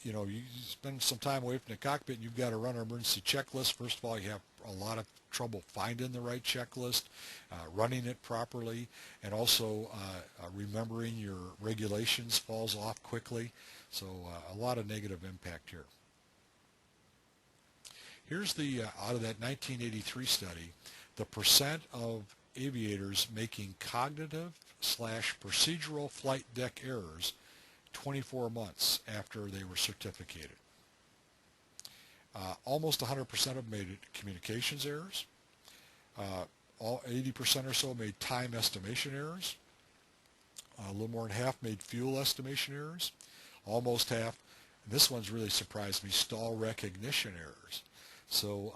you spend some time away from the cockpit and you've got to run an emergency checklist. First of all, you have a lot of trouble finding the right checklist, running it properly, and also remembering your regulations falls off quickly. So a lot of negative impact here. Here's the out of that 1983 study, the percent of aviators making cognitive/procedural flight deck errors 24 months after they were certificated. Almost 100% of them made communications errors. 80% or so made time estimation errors. A little more than half made fuel estimation errors. Almost half, and this one's really surprised me, stall recognition errors. So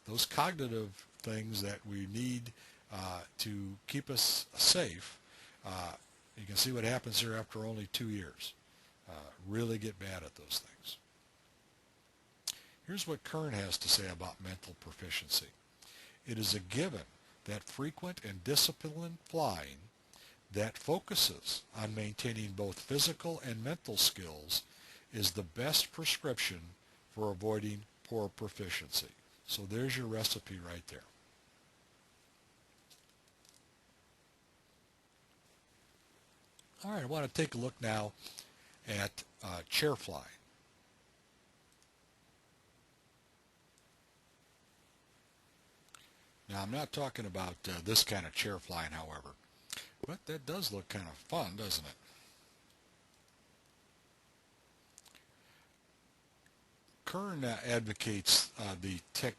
those cognitive things that we need to keep us safe, you can see what happens here after only 2 years. Really get bad at those things. Here's what Kern has to say about mental proficiency. It is a given that frequent and disciplined flying that focuses on maintaining both physical and mental skills is the best prescription for avoiding poor proficiency. So there's your recipe right there. All right, I want to take a look now at chair flying. Now, I'm not talking about this kind of chair flying, however, But that does look kind of fun, doesn't it? Kern advocates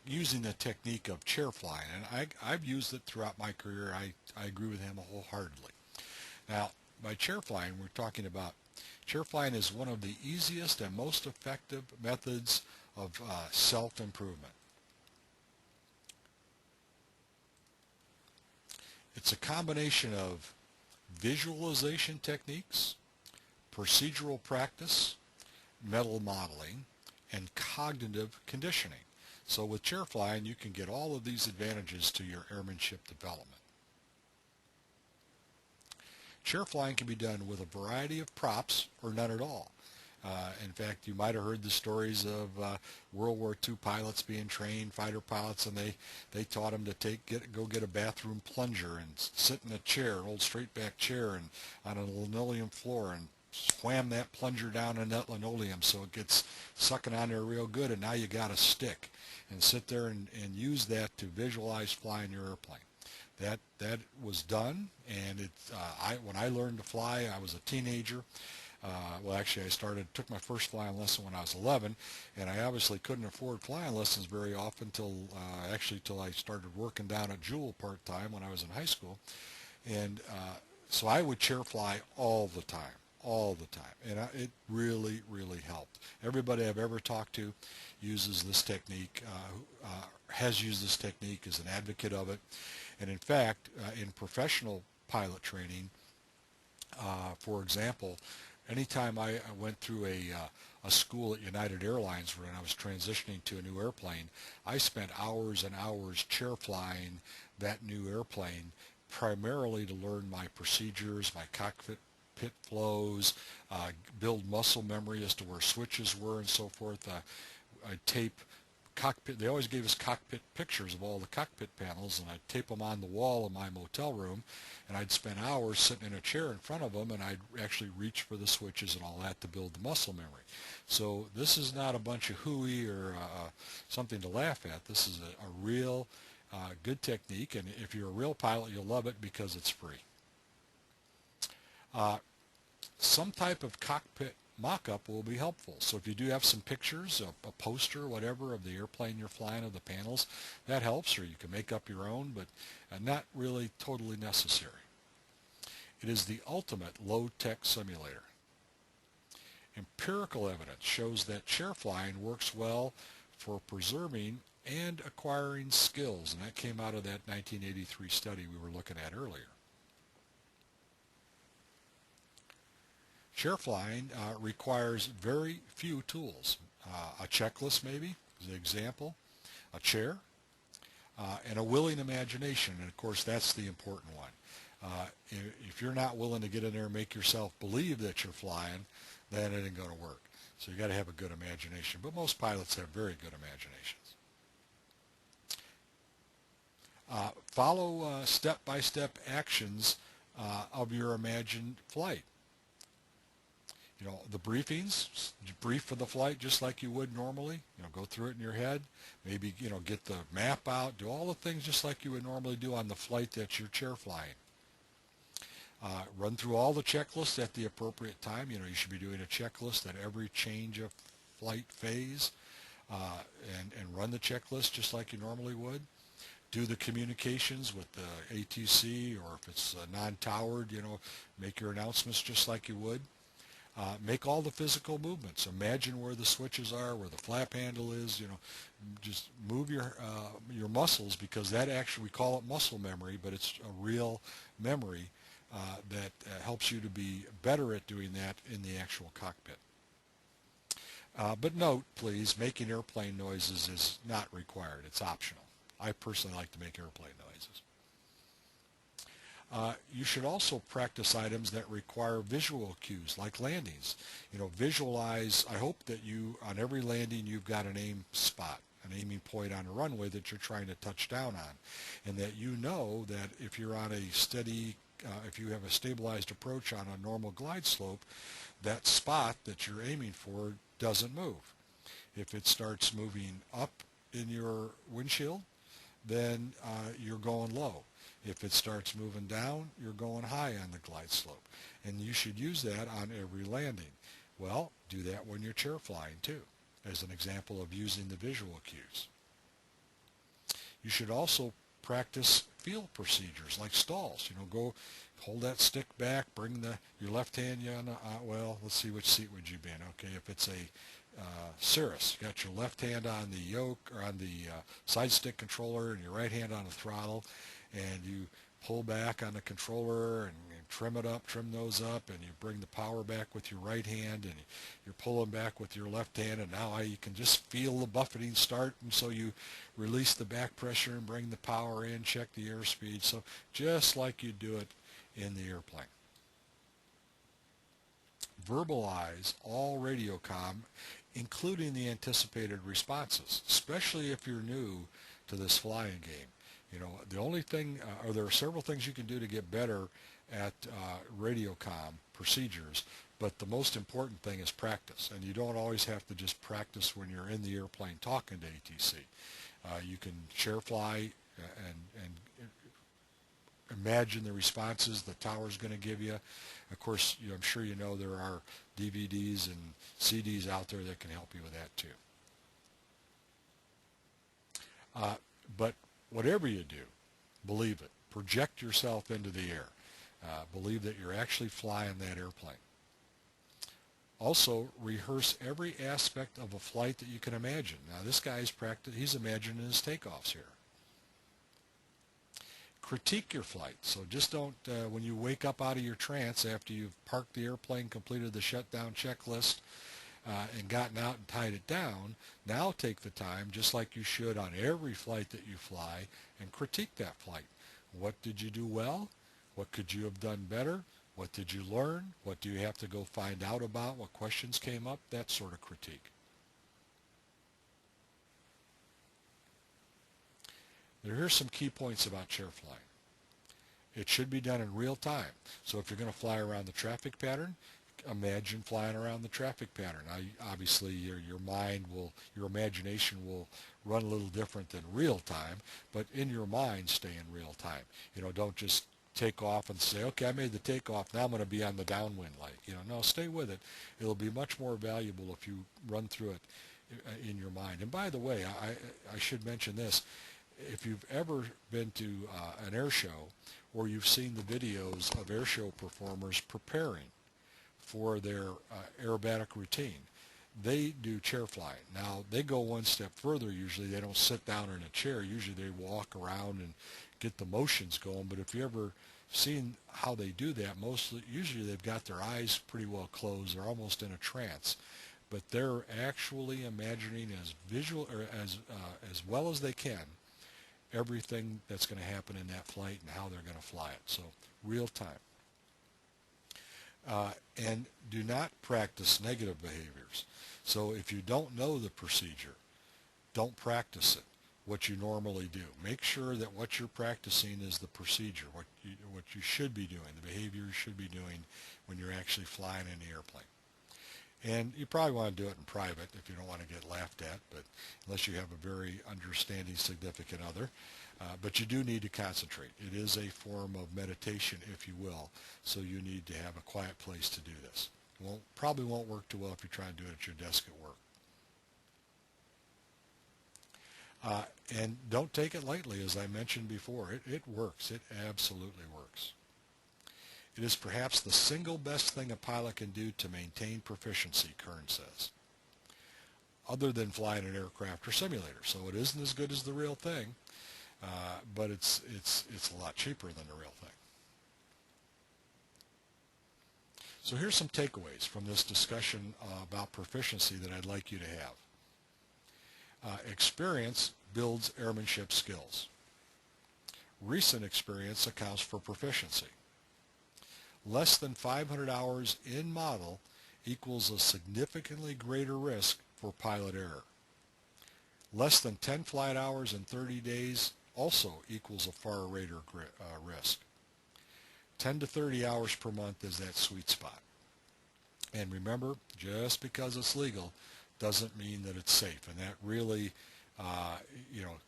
using the technique of chair flying, and I've used it throughout my career. I agree with him wholeheartedly. Now, by chair flying, we're talking about chair flying is one of the easiest and most effective methods of self-improvement. It's a combination of visualization techniques, procedural practice, mental modeling, and cognitive conditioning. So with chair flying, you can get all of these advantages to your airmanship development. Chair flying can be done with a variety of props or none at all. In fact, you might have heard the stories of World War II pilots being trained, fighter pilots, and they taught them to go get a bathroom plunger and sit in a chair, an old straight back chair, and on a linoleum floor, and wham that plunger down in that linoleum so it gets sucking on there real good, and now you got a stick, and sit there and use that to visualize flying your airplane. That was done, and when I learned to fly, I was a teenager. Well, actually, took my first flying lesson when I was 11, and I obviously couldn't afford flying lessons very often till I started working down at Jewel part-time when I was in high school. And so I would chair fly all the time, and it really, really helped. Everybody I've ever talked to uses this technique, has used this technique, is an advocate of it. And in fact, in professional pilot training, for example, anytime I went through a school at United Airlines when I was transitioning to a new airplane, I spent hours and hours chair flying that new airplane, primarily to learn my procedures, my cockpit flows, build muscle memory as to where switches were and so forth. I'd tape cockpit. They always gave us cockpit pictures of all the cockpit panels, and I'd tape them on the wall in my motel room, and I'd spend hours sitting in a chair in front of them, and I'd actually reach for the switches and all that to build the muscle memory. So this is not a bunch of hooey or something to laugh at. This is a real good technique, and if you're a real pilot, you'll love it because it's free. Some type of cockpit mock-up will be helpful. So if you do have some pictures, a poster, whatever, of the airplane you're flying, of the panels, that helps, or you can make up your own, but not really totally necessary. It is the ultimate low-tech simulator. Empirical evidence shows that chair flying works well for preserving and acquiring skills, and that came out of that 1983 study we were looking at earlier. Chair flying requires very few tools. A checklist, maybe, as an example, a chair, and a willing imagination. And, of course, that's the important one. If you're not willing to get in there and make yourself believe that you're flying, then it ain't going to work. So you got to have a good imagination. But most pilots have very good imaginations. Follow step-by-step actions of your imagined flight. You know, the briefings, brief for the flight just like you would normally. You know, go through it in your head. Maybe, you know, get the map out. Do all the things just like you would normally do on the flight that you're chair flying. Run through all the checklists at the appropriate time. You know, you should be doing a checklist at every change of flight phase, and run the checklist just like you normally would. Do the communications with the ATC, or if it's non-towered, you know, make your announcements just like you would. Make all the physical movements. Imagine where the switches are, where the flap handle is. You know, just move your muscles, because that actually, we call it muscle memory, but it's a real memory that helps you to be better at doing that in the actual cockpit. But note, please, making airplane noises is not required. It's optional. I personally like to make airplane noises. You should also practice items that require visual cues, like landings. You know, visualize. I hope that on every landing, you've got an aim spot, an aiming point on a runway that you're trying to touch down on, and that you know that if you're on a steady, if you have a stabilized approach on a normal glide slope, that spot that you're aiming for doesn't move. If it starts moving up in your windshield, then you're going low. If it starts moving down, you're going high on the glide slope. And you should use that on every landing. Well, do that when you're chair flying too, as an example of using the visual cues. You should also practice field procedures like stalls. Go hold that stick back, bring your left hand on well, let's see, which seat would you be in. Okay, if it's a Cirrus, you got your left hand on the yoke or on the side stick controller and your right hand on the throttle, and you pull back on the controller and trim those up, and you bring the power back with your right hand, and you're pulling back with your left hand, and now you can just feel the buffeting start, and so you release the back pressure and bring the power in, check the airspeed, so just like you do it in the airplane. Verbalize all radio comm, including the anticipated responses, especially if you're new to this flying game. The only thing, or there are several things you can do to get better at radio comm procedures, but the most important thing is practice. And you don't always have to just practice when you're in the airplane talking to ATC. You can chair fly and imagine the responses the tower's going to give you. Of course, I'm sure you know there are DVDs and CDs out there that can help you with that too. But whatever you do, believe it. Project yourself into the air. Believe that you're actually flying that airplane. Also, rehearse every aspect of a flight that you can imagine. Now, this guy's he's imagining his takeoffs here. Critique your flight. So just don't, when you wake up out of your trance after you've parked the airplane, completed the shutdown checklist, and gotten out and tied it down, now take the time, just like you should on every flight that you fly, and critique that flight. What did you do well? What could you have done better? What did you learn? What do you have to go find out about? What questions came up? That sort of critique. Here's some key points about chair flying. It should be done in real time. So if you're going to fly around the traffic pattern, imagine flying around the traffic pattern. Now, obviously, your imagination will run a little different than real time, but in your mind, stay in real time. Don't just take off and say, okay, I made the takeoff, now I'm going to be on the downwind light. No, stay with it. It'll be much more valuable if you run through it in your mind. And by the way, I should mention this. If you've ever been to an air show, or you've seen the videos of air show performers preparing for their aerobatic routine, they do chair flying. Now, they go one step further usually. They don't sit down in a chair. Usually they walk around and get the motions going. But if you ever seen how they do that, usually they've got their eyes pretty well closed. They're almost in a trance. But they're actually imagining as well as they can everything that's going to happen in that flight and how they're going to fly it. So real time. And do not practice negative behaviors. So if you don't know the procedure, don't practice it, what you normally do. Make sure that what you're practicing is the procedure, what you should be doing, the behavior you should be doing when you're actually flying in the airplane. And you probably want to do it in private if you don't want to get laughed at, but unless you have a very understanding significant other. But you do need to concentrate. It is a form of meditation, if you will, so you need to have a quiet place to do this. Probably won't work too well if you try and do it at your desk at work. And don't take it lightly, as I mentioned before. It works. It absolutely works. It is perhaps the single best thing a pilot can do to maintain proficiency, Kern says, other than flying an aircraft or simulator. So it isn't as good as the real thing, but it's a lot cheaper than the real thing. So here's some takeaways from this discussion about proficiency that I'd like you to have. Experience builds airmanship skills. Recent experience accounts for proficiency. Less than 500 hours in model equals a significantly greater risk for pilot error. Less than 10 flight hours in 30 days also equals a far greater risk. 10 to 30 hours per month is that sweet spot. And remember, just because it's legal doesn't mean that it's safe. And that really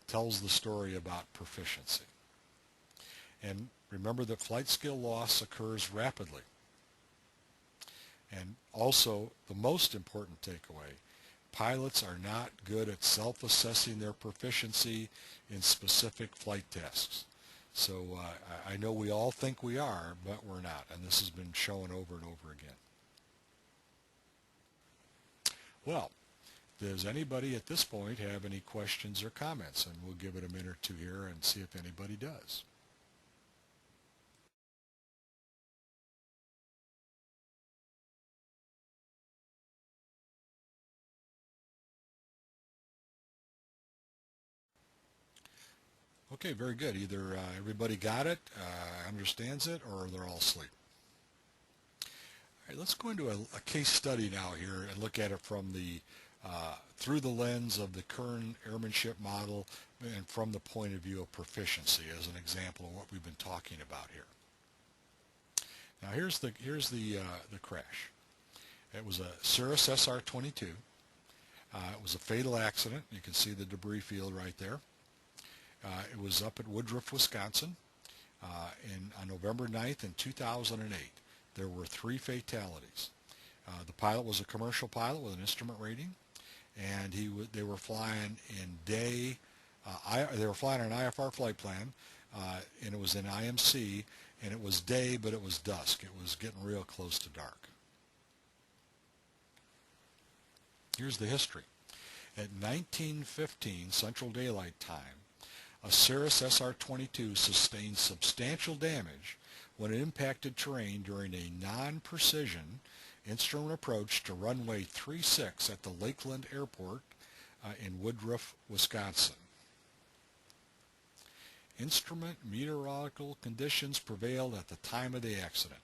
tells the story about proficiency. And remember that flight skill loss occurs rapidly. And also, the most important takeaway, pilots are not good at self-assessing their proficiency in specific flight tasks. So I know we all think we are, but we're not. And this has been shown over and over again. Well, does anybody at this point have any questions or comments? And we'll give it a minute or two here and see if anybody does. Okay, very good. Either everybody got it, understands it, or they're all asleep. All right, let's go into a case study now here and look at it from the through the lens of the Kern Airmanship model and from the point of view of proficiency as an example of what we've been talking about here. Now here's the crash. It was a Cirrus SR-22. It was a fatal accident. You can see the debris field right there. It was up at Woodruff, Wisconsin on November 9th in 2008. There were 3 fatalities. The pilot was a commercial pilot with an instrument rating, and they were flying in day. They were flying an IFR flight plan, and it was in IMC, and it was day, but it was dusk. It was getting real close to dark. Here's the history. At 19:15 Central Daylight Time, a Cirrus SR-22 sustained substantial damage when it impacted terrain during a non-precision instrument approach to runway 36 at the Lakeland Airport in Woodruff, Wisconsin. Instrument meteorological conditions prevailed at the time of the accident.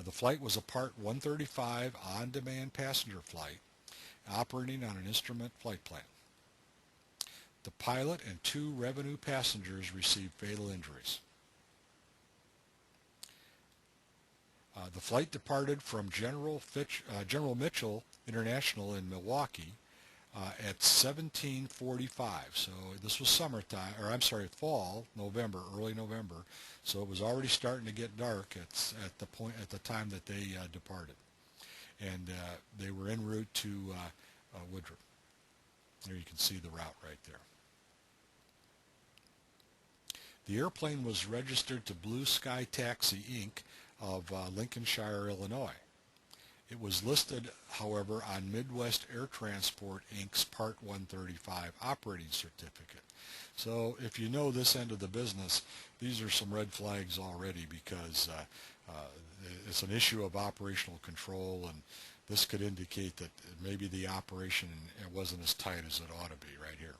The flight was a Part 135 on-demand passenger flight operating on an instrument flight plan. The pilot and 2 revenue passengers received fatal injuries. The flight departed from General Mitchell International in Milwaukee at 17:45. So this was summertime, or I'm sorry, fall, November, early November. So it was already starting to get dark at the time that they departed, and they were en route to Woodruff. There you can see the route right there. The airplane was registered to Blue Sky Taxi, Inc. of Lincolnshire, Illinois. It was listed, however, on Midwest Air Transport, Inc.'s Part 135 operating certificate. So if you know this end of the business, these are some red flags already, because it's an issue of operational control, and this could indicate that maybe the operation wasn't as tight as it ought to be right here.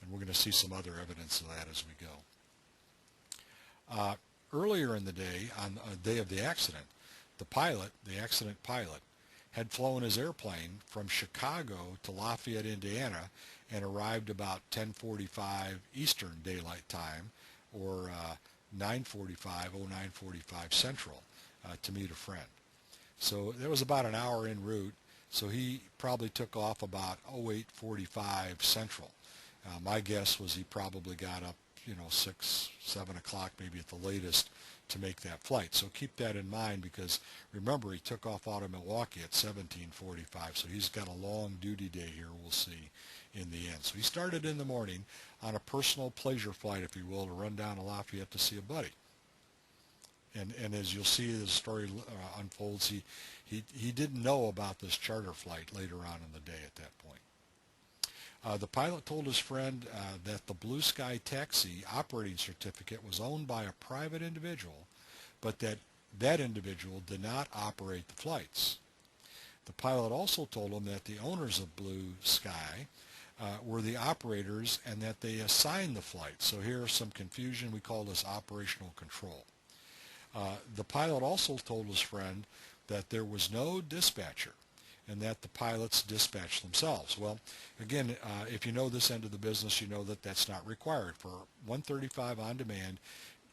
And we're going to see some other evidence of that as we go. Earlier in the day, on the day of the accident, the accident pilot, had flown his airplane from Chicago to Lafayette, Indiana, and arrived about 10:45 Eastern Daylight Time, or 09:45 Central, to meet a friend. So there was about an hour en route, so he probably took off about 08:45 Central. My guess was he probably got up, 6, 7 o'clock, maybe at the latest, to make that flight. So keep that in mind, because remember, he took off out of Milwaukee at 17:45, so he's got a long duty day here, we'll see in the end. So he started in the morning on a personal pleasure flight, if you will, to run down to Lafayette to see a buddy. And as you'll see as the story unfolds, he didn't know about this charter flight later on in the day at that point. The pilot told his friend that the Blue Sky Taxi operating certificate was owned by a private individual, but that individual did not operate the flights. The pilot also told him that the owners of Blue Sky were the operators, and that they assigned the flight. So here's some confusion. We call this operational control. The pilot also told his friend that there was no dispatcher, and that the pilots dispatched themselves. Well, again, if you know this end of the business, you know that that's not required. For 135 on demand,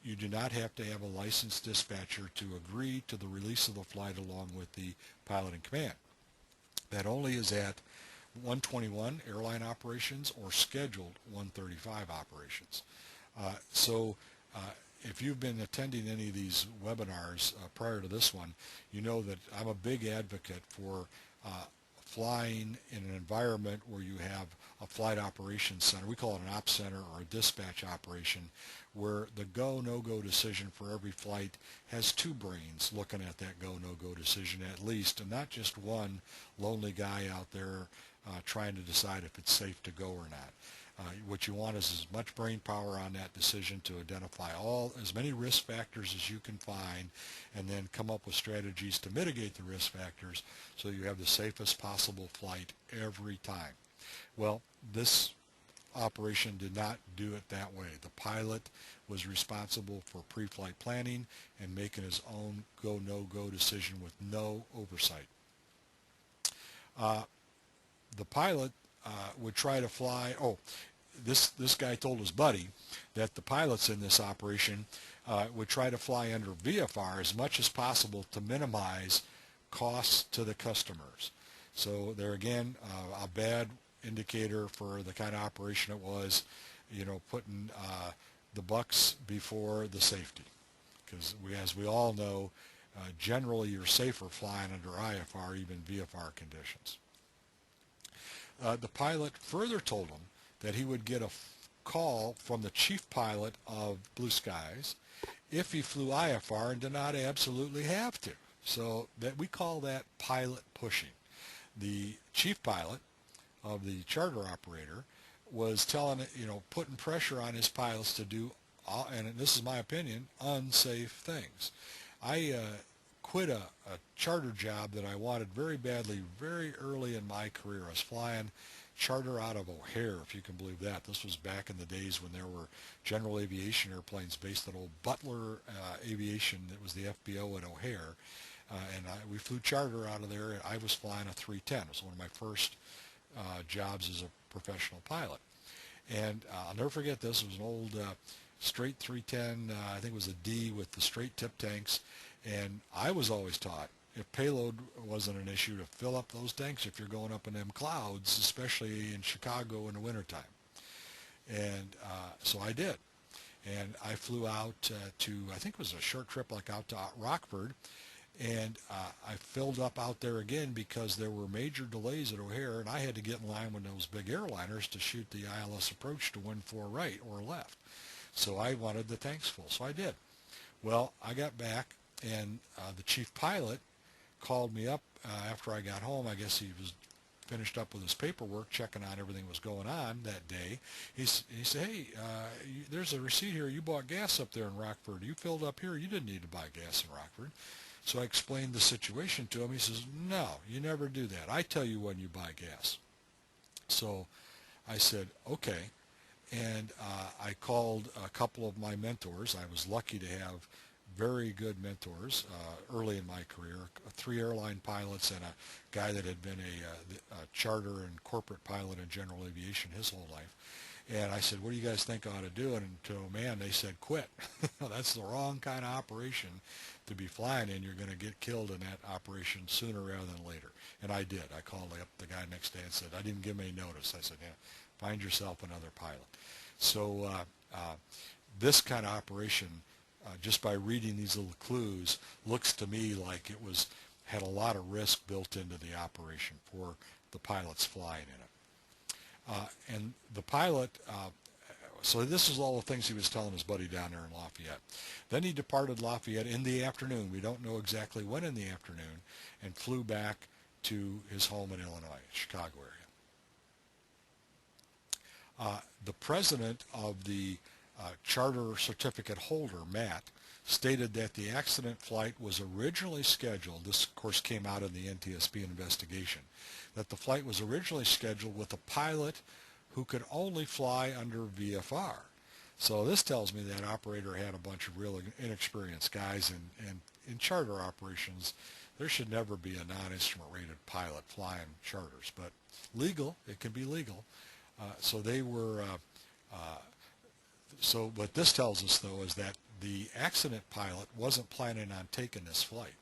you do not have to have a licensed dispatcher to agree to the release of the flight along with the pilot in command. That only is at 121 airline operations or scheduled 135 operations. So if you've been attending any of these webinars prior to this one, you know that I'm a big advocate for flying in an environment where you have a flight operations center. We call it an ops center or a dispatch operation, where the go, no-go decision for every flight has two brains looking at that go, no-go decision at least, and not just one lonely guy out there trying to decide if it's safe to go or not. What you want is as much brain power on that decision to identify as many risk factors as you can find, and then come up with strategies to mitigate the risk factors so you have the safest possible flight every time. Well, this operation did not do it that way. The pilot was responsible for pre-flight planning and making his own go, no-go decision with no oversight. The pilot would try to fly. This guy told his buddy that the pilots in this operation would try to fly under VFR as much as possible to minimize costs to the customers. So there again, a bad indicator for the kind of operation it was, putting the bucks before the safety. Because as we all know, generally you're safer flying under IFR, even VFR conditions. The pilot further told him that he would get a call from the chief pilot of Blue Skies if he flew IFR and did not absolutely have to. So that we call that pilot pushing. The chief pilot of the charter operator was putting pressure on his pilots to do, and this is my opinion, unsafe things. I quit a charter job that I wanted very badly very early in my career. I was flying charter out of O'Hare, if you can believe that. This was back in the days when there were general aviation airplanes based at old Butler Aviation. That was the FBO at O'Hare. We flew charter out of there. I was flying a 310. It was one of my first jobs as a professional pilot. And I'll never forget this. It was an old straight 310. I think it was a D with the straight tip tanks. And I was always taught, if payload wasn't an issue, to fill up those tanks if you're going up in them clouds, especially in Chicago in the wintertime. And so I did. And I flew out to, I think it was a short trip, like out to Rockford. And I filled up out there again because there were major delays at O'Hare, and I had to get in line with those big airliners to shoot the ILS approach to 1-4 right or left. So I wanted the tanks full, so I did. Well, I got back, and the chief pilot called me up after I got home. I guess he was finished up with his paperwork, checking on everything was going on that day. He said, hey, there's a receipt here. You bought gas up there in Rockford. You filled up here. You didn't need to buy gas in Rockford. So I explained the situation to him. He says, no, you never do that. I tell you when you buy gas. So I said, okay. And I called a couple of my mentors. I was lucky to have very good mentors early in my career, 3 airline pilots and a guy that had been a charter and corporate pilot in general aviation his whole life. And I said, what do you guys think I ought to do? And to a man, they said, quit. That's the wrong kind of operation to be flying in. You're going to get killed in that operation sooner rather than later. And I did. I called up the guy next day and said, I didn't give him any notice. I said, yeah, find yourself another pilot. So this kind of operation, just by reading these little clues, looks to me like it had a lot of risk built into the operation for the pilots flying in it. And the pilot, so this is all the things he was telling his buddy down there in Lafayette. Then he departed Lafayette in the afternoon. We don't know exactly when in the afternoon, and flew back to his home in Illinois, Chicago area. The president of the charter certificate holder, Matt, stated that the accident flight was originally scheduled, this of course came out in the NTSB investigation, that the flight was originally scheduled with a pilot who could only fly under VFR. So this tells me that operator had a bunch of real inexperienced guys, and in charter operations there should never be a non-instrument rated pilot flying charters, but legal, it can be legal. So they were, so what this tells us though is that the accident pilot wasn't planning on taking this flight.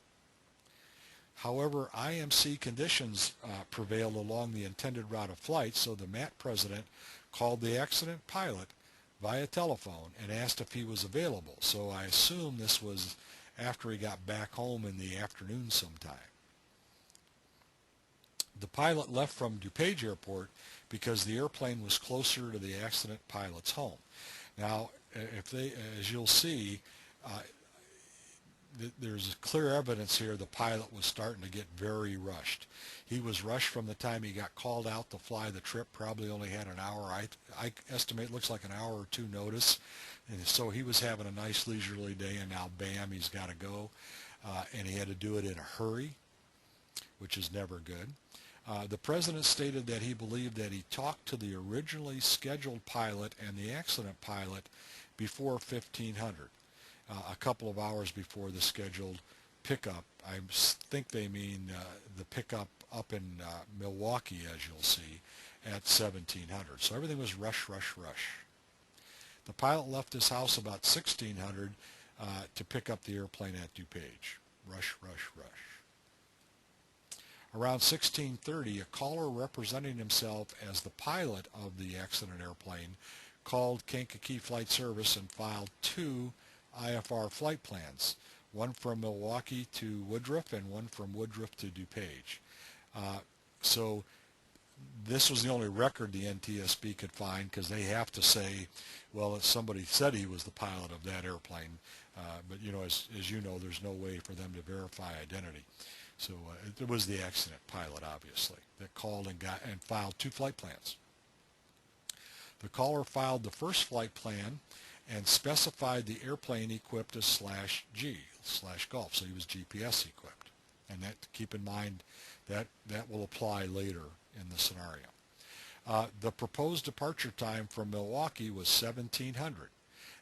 However, IMC conditions prevailed along the intended route of flight, so the MAT president called the accident pilot via telephone and asked if he was available. So I assume this was after he got back home in the afternoon sometime. The pilot left from DuPage Airport because the airplane was closer to the accident pilot's home. Now, as you'll see, there's clear evidence here the pilot was starting to get very rushed. He was rushed from the time he got called out to fly the trip, probably only had an hour. I estimate looks like an hour or two notice. And so he was having a nice leisurely day, and now bam, he's got to go. And he had to do it in a hurry, which is never good. The president stated that he believed that he talked to the originally scheduled pilot and the accident pilot before 1500. A couple of hours before the scheduled pickup. I think they mean the pickup up in Milwaukee, as you'll see, at 1700. So everything was rush, rush, rush. The pilot left his house about 1600 to pick up the airplane at DuPage. Rush, rush, rush. Around 1630, a caller representing himself as the pilot of the accident airplane called Kankakee Flight Service and filed 2 IFR flight plans, one from Milwaukee to Woodruff and one from Woodruff to DuPage. So this was the only record the NTSB could find, because they have to say, well, if somebody said he was the pilot of that airplane, but as you know, there's no way for them to verify identity. So it was the accident pilot, obviously, that called and filed 2 flight plans. The caller filed the first flight plan and specified the airplane equipped as /G/Golf, so he was GPS equipped. And that, keep in mind, that will apply later in the scenario. The proposed departure time from Milwaukee was 1700.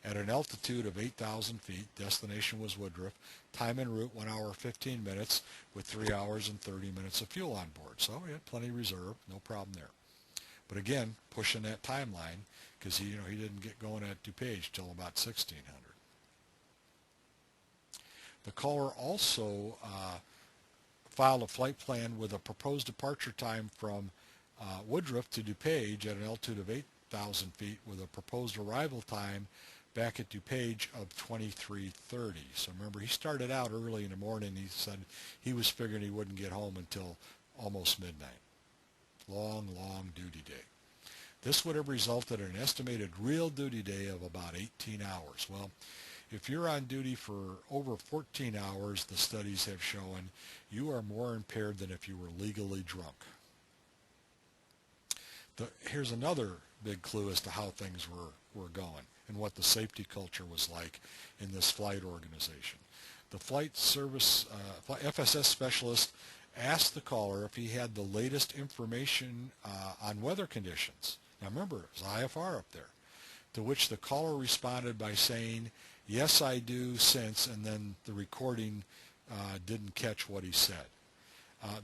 At an altitude of 8,000 feet, destination was Woodruff. Time en route, 1 hour 15 minutes with 3 hours and 30 minutes of fuel on board. So he had plenty reserve, no problem there. But again, pushing that timeline, because he didn't get going at DuPage till about 1600. The caller also filed a flight plan with a proposed departure time from Woodruff to DuPage at an altitude of 8,000 feet with a proposed arrival time back at DuPage of 23:30. So remember, he started out early in the morning. He said he was figuring he wouldn't get home until almost midnight. Long, long duty day. This would have resulted in an estimated real duty day of about 18 hours. Well, if you're on duty for over 14 hours, the studies have shown you are more impaired than if you were legally drunk. Here's another big clue as to how things were going and what the safety culture was like in this flight organization. The flight service FSS specialist asked the caller if he had the latest information on weather conditions. Now remember, it was IFR up there. To which the caller responded by saying, "Yes, I do," since, and then the recording didn't catch what he said.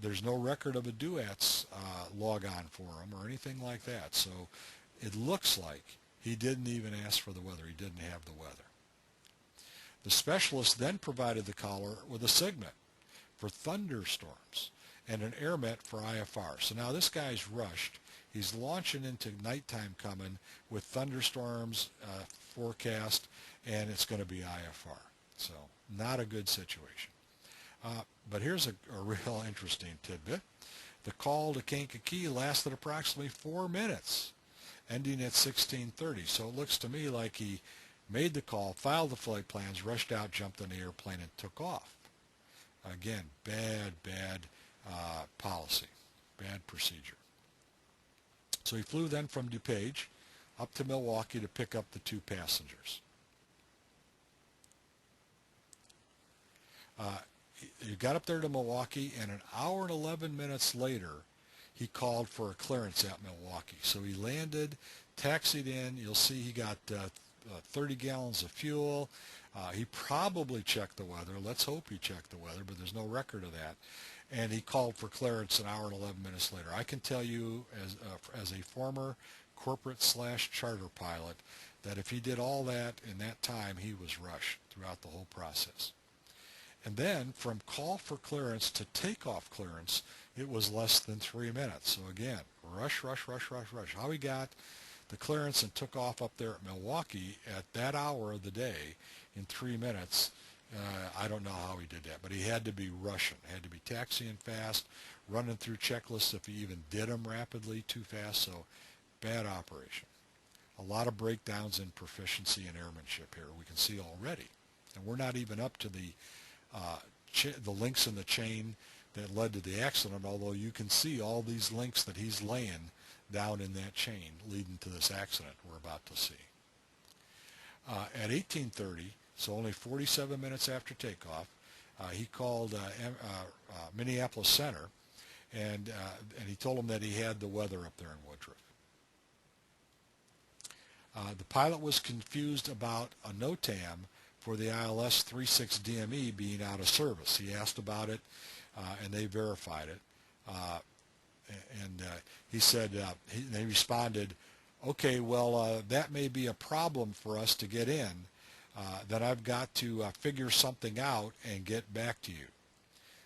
There's no record of a DUATS log-on for him or anything like that. So it looks like he didn't even ask for the weather. He didn't have the weather. The specialist then provided the caller with a SIGMET for thunderstorms and an AirMet for IFR. So now this guy's rushed. He's launching into nighttime coming with thunderstorms forecast, and it's going to be IFR. So not a good situation. But here's a real interesting tidbit. The call to Kankakee lasted approximately 4 minutes, ending at 16:30. So it looks to me like he made the call, filed the flight plans, rushed out, jumped on the airplane, and took off. Again, bad policy, bad procedure. So he flew then from DuPage up to Milwaukee to pick up the 2 passengers. He got up there to Milwaukee, and an hour and 11 minutes later, he called for a clearance at Milwaukee. So he landed, taxied in. You'll see he got 30 gallons of fuel. He probably checked the weather. Let's hope he checked the weather, but there's no record of that. And he called for clearance an hour and 11 minutes later. I can tell you, as a former corporate/charter pilot, that if he did all that in that time, he was rushed throughout the whole process. And then from call for clearance to takeoff clearance, it was less than 3 minutes. So again, rush, rush, rush, rush, rush. How he got the clearance and took off up there at Milwaukee at that hour of the day in 3 minutes, I don't know how he did that, but he had to be rushing, had to be taxiing fast, running through checklists if he even did them rapidly, too fast. So bad operation. A lot of breakdowns in proficiency and airmanship here we can see already. And we're not even up to the links in the chain that led to the accident, although you can see all these links that he's laying down in that chain leading to this accident we're about to see. At 18:30, so only 47 minutes after takeoff, he called Minneapolis Center, and he told them that he had the weather up there in Woodruff. The pilot was confused about a NOTAM for the ILS 36 DME being out of service. He asked about it, and they verified it. He said, they responded, okay, well, that may be a problem for us to get in. Then I've got to figure something out and get back to you.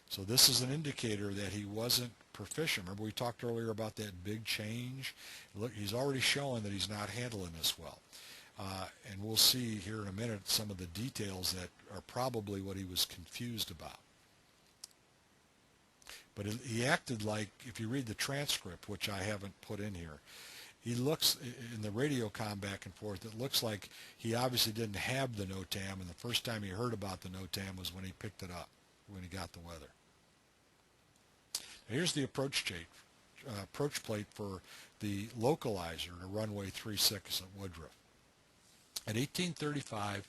So this is an indicator that he wasn't proficient. Remember we talked earlier about that big change? Look, he's already showing that he's not handling this well. And we'll see here in a minute some of the details that are probably what he was confused about. But he acted like, if you read the transcript, which I haven't put in here, he looks, in the radio comm back and forth, it looks like he obviously didn't have the NOTAM, and the first time he heard about the NOTAM was when he picked it up, when he got the weather. Now here's the approach plate for the localizer to runway 36 at Woodruff. At 18:35,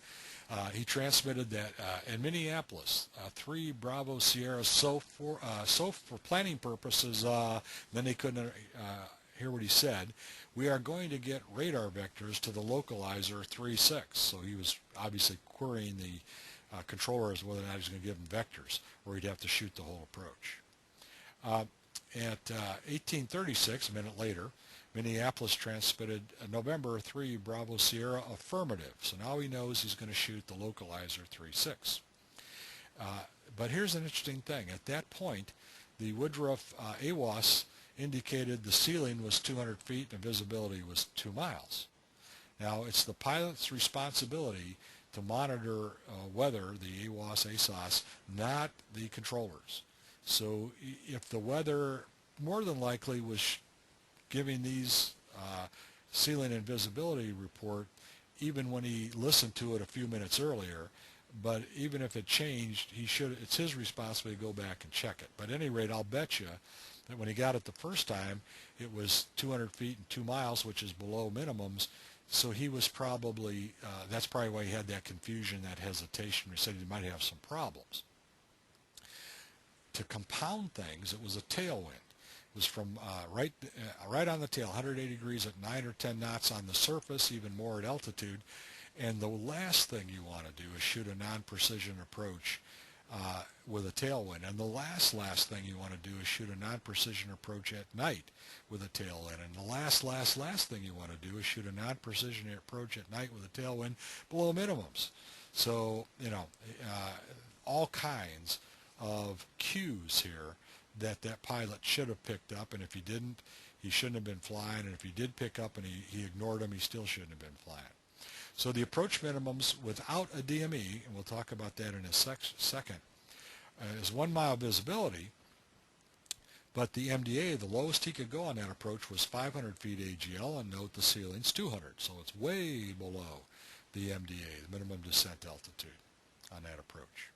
he transmitted that in Minneapolis, 3 Bravo Sierra, so for planning purposes, then they couldn't hear what he said, we are going to get radar vectors to the localizer 36. So he was obviously querying the controller as whether or not he was going to give him vectors, or he'd have to shoot the whole approach. At 18:36, a minute later, Minneapolis transmitted November 3 Bravo Sierra affirmative. So now he knows he's going to shoot the localizer 36. But here's an interesting thing. At that point, the Woodruff AWOS indicated the ceiling was 200 feet and visibility was 2 miles. Now, it's the pilot's responsibility to monitor weather, the AWOS, ASOS, not the controllers. So if the weather more than likely was giving these ceiling and visibility report even when he listened to it a few minutes earlier, but even if it changed, it's his responsibility to go back and check it. But at any rate, I'll bet you that when he got it the first time, it was 200 feet and 2 miles, which is below minimums. So he was probably, that's probably why he had that confusion, that hesitation. He said he might have some problems. To compound things, it was a tailwind. It was from right on the tail, 180 degrees at 9 or 10 knots on the surface, even more at altitude. And the last thing you want to do is shoot a non-precision approach with a tailwind. And the last thing you want to do is shoot a non-precision approach at night with a tailwind. And the last thing you want to do is shoot a non-precision approach at night with a tailwind below minimums. So, all kinds of cues here that pilot should have picked up, and if he didn't, he shouldn't have been flying, and if he did pick up and he ignored them, he still shouldn't have been flying. So the approach minimums without a DME, and we'll talk about that in a second, is 1 mile visibility, but the MDA, the lowest he could go on that approach was 500 feet AGL, and note the ceiling's 200, so it's way below the MDA, the minimum descent altitude, on that approach.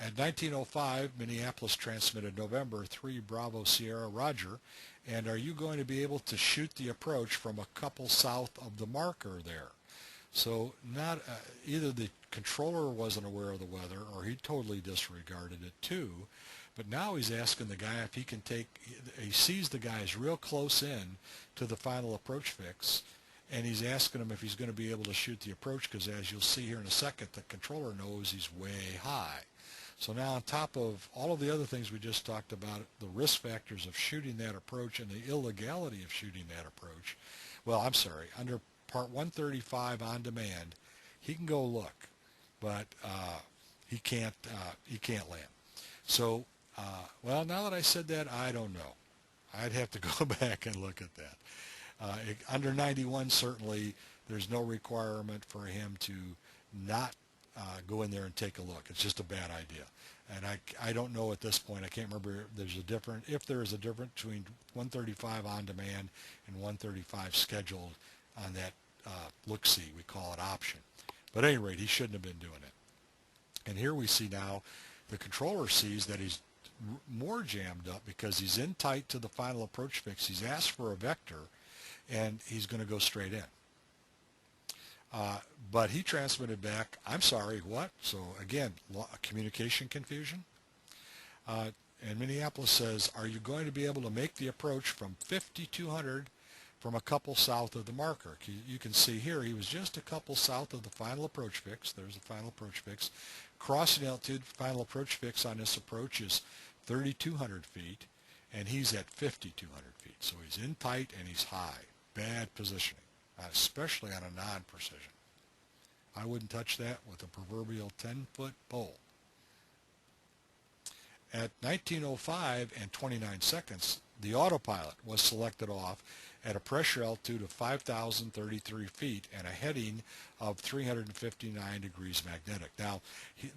At 19:05, Minneapolis transmitted November 3 Bravo Sierra, Roger, and are you going to be able to shoot the approach from a couple south of the marker there? So not either the controller wasn't aware of the weather or he totally disregarded it too, but now he's asking the guy if he can he sees the guys real close in to the final approach fix, and he's asking him if he's going to be able to shoot the approach, because as you'll see here in a second, the controller knows he's way high. So now on top of all of the other things we just talked about, the risk factors of shooting that approach and the illegality of shooting that approach, well, I'm sorry, under Part 135 on demand, he can go look. but he can't land. So, well, now that I said that, I don't know. I'd have to go back and look at that. Under 91, certainly, there's no requirement for him to not go in there and take a look. It's just a bad idea. And I don't know at this point. I can't remember if there is a difference between 135 on demand and 135 scheduled on that look-see. We call it option. But at any rate, he shouldn't have been doing it. And here we see now the controller sees that he's more jammed up because he's in tight to the final approach fix. He's asked for a vector, and he's going to go straight in. But he transmitted back, I'm sorry, what? So again, communication confusion. And Minneapolis says, are you going to be able to make the approach from 5,200 from a couple south of the marker? You can see here he was just a couple south of the final approach fix. There's the final approach fix. Crossing altitude final approach fix on this approach is 3,200 feet, and he's at 5,200 feet. So he's in tight and he's high. Bad positioning, especially on a non-precision. I wouldn't touch that with a proverbial 10-foot pole. At 19:05 and 29 seconds, the autopilot was selected off at a pressure altitude of 5,033 feet and a heading of 359 degrees magnetic. Now,